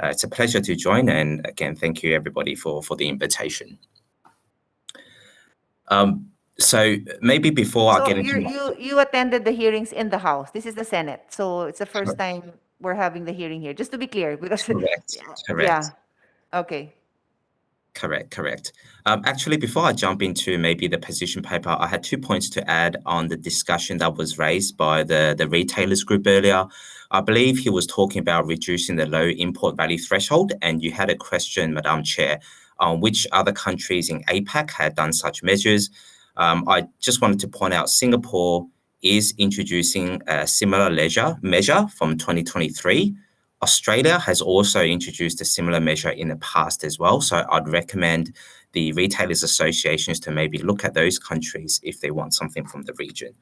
It's a pleasure to join, and again, thank you everybody for the invitation. So maybe before I get into you attended the hearings in the House. This is the Senate, so it's the first time we're having the hearing here. Just to be clear, because correct. yeah, okay. Correct. Actually, before I jump into maybe the position paper, I had 2 points to add on the discussion that was raised by the retailers group earlier. I believe he was talking about reducing the low import value threshold, and you had a question, Madam Chair, on which other countries in APAC had done such measures. I just wanted to point out Singapore is introducing a similar measure from 2023. Australia has also introduced a similar measure in the past as well. So I'd recommend the retailers associations to maybe look at those countries if they want something from the region.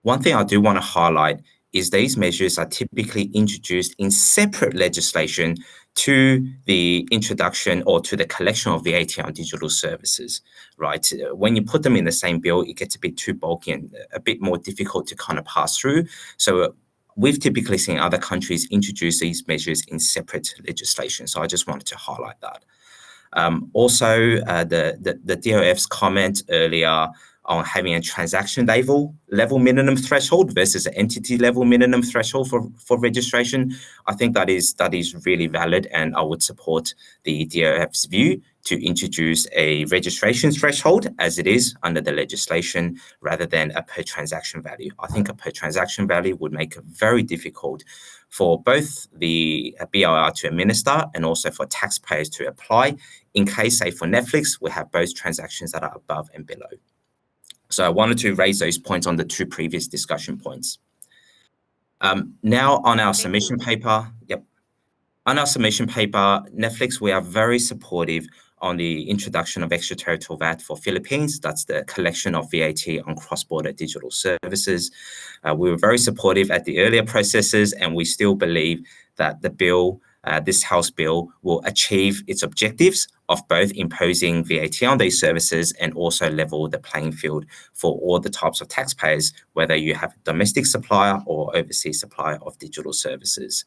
One thing I do want to highlight is these measures are typically introduced in separate legislation to the introduction or to the collection of VAT on digital services, right? When you put them in the same bill, it gets a bit too bulky and a bit more difficult to kind of pass through. So we've typically seen other countries introduce these measures in separate legislation. So I just wanted to highlight that. Also, the DOF's comment earlier on having a transaction level minimum threshold versus an entity level minimum threshold for registration, I think that is really valid, and I would support the DOF's view to introduce a registration threshold as it is under the legislation rather than a per transaction value. I think a per transaction value would make it very difficult for both the BIR to administer and also for taxpayers to apply in case, say, for Netflix, we have both transactions that are above and below. So I wanted to raise those points on the two previous discussion points. Now on our submission paper, on our submission paper, Netflix, we are very supportive on the introduction of extraterritorial VAT for Philippines. That's the collection of VAT on cross-border digital services. We were very supportive at the earlier processes, and we still believe that the bill, this House bill, will achieve its objectives of both imposing VAT on these services and also level the playing field for all the types of taxpayers, whether you have a domestic supplier or overseas supplier of digital services.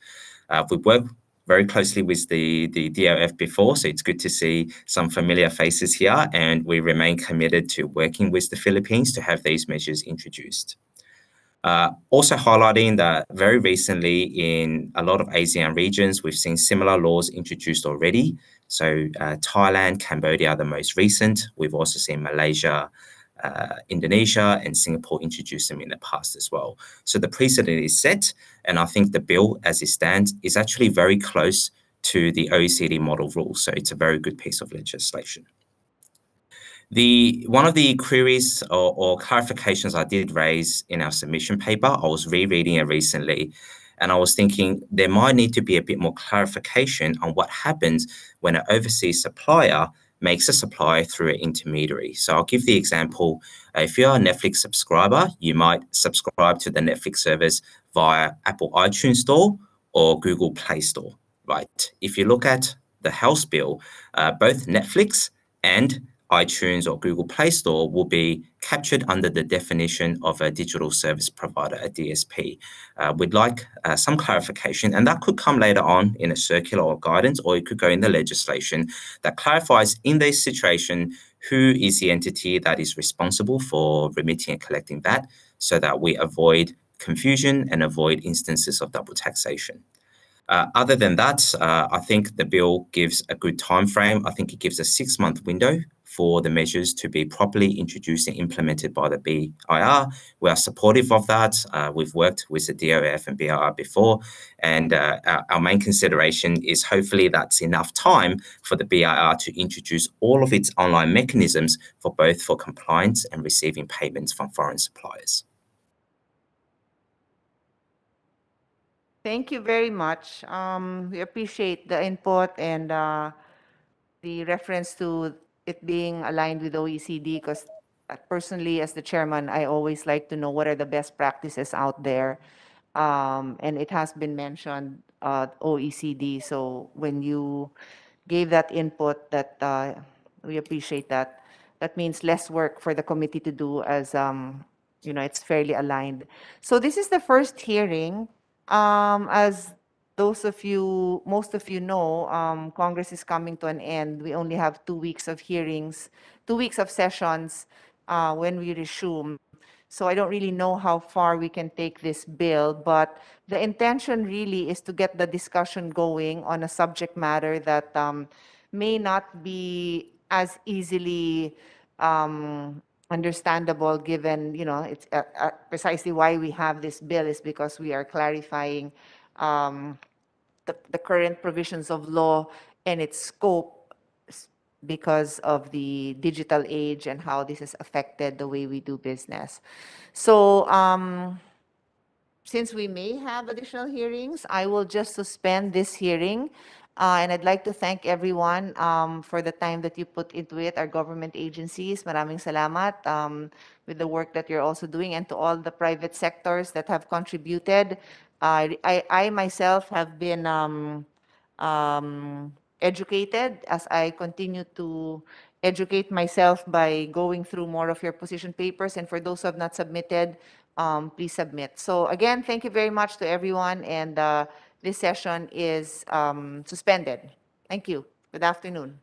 We've worked very closely with the DOF before, so it's good to see some familiar faces here, and we remain committed to working with the Philippines to have these measures introduced. Also highlighting that very recently in a lot of ASEAN regions, we've seen similar laws introduced already. So Thailand, Cambodia are the most recent. We've also seen Malaysia, Indonesia and Singapore introduced them in the past as well. So the precedent is set, and I think the bill as it stands is actually very close to the OECD model rules. So it's a very good piece of legislation. One of the queries or clarifications I did raise in our submission paper, I was rereading it recently, and I was thinking there might need to be a bit more clarification on what happens when an overseas supplier makes a supply through an intermediary. So I'll give the example. If you're a Netflix subscriber, you might subscribe to the Netflix service via Apple iTunes Store or Google Play Store, right? If you look at the House bill, both Netflix and iTunes or Google Play Store will be captured under the definition of a digital service provider, a DSP. We'd like some clarification, and that could come later on in a circular or guidance, or it could go in the legislation that clarifies in this situation who is the entity that is responsible for remitting and collecting that, so that we avoid confusion and avoid instances of double taxation. Other than that, I think the bill gives a good time frame. I think it gives a 6-month window for the measures to be properly introduced and implemented by the BIR. We are supportive of that. We've worked with the DOF and BIR before, and our main consideration is hopefully that's enough time for the BIR to introduce all of its online mechanisms for both for compliance and receiving payments from foreign suppliers. Thank you very much. We appreciate the input and the reference to it being aligned with OECD, because personally, as the chairman, I always like to know what are the best practices out there. And it has been mentioned, OECD. So when you gave that input, that we appreciate that. That means less work for the committee to do, as it's fairly aligned. So this is the first hearing. As most of you know, Congress is coming to an end. We only have 2 weeks of hearings, 2 weeks of sessions when we resume. So I don't really know how far we can take this bill, but the intention really is to get the discussion going on a subject matter that may not be as easily understandable, given, it's precisely why we have this bill is because we are clarifying the current provisions of law and its scope because of the digital age and how this has affected the way we do business. So since we may have additional hearings, I will just suspend this hearing And I'd like to thank everyone for the time that you put into it, our government agencies. Maraming salamat with the work that you're also doing, and to all the private sectors that have contributed. I myself have been educated as I continue to educate myself by going through more of your position papers. And for those who have not submitted, please submit. So again, thank you very much to everyone, and this session is suspended. Thank you. Good afternoon.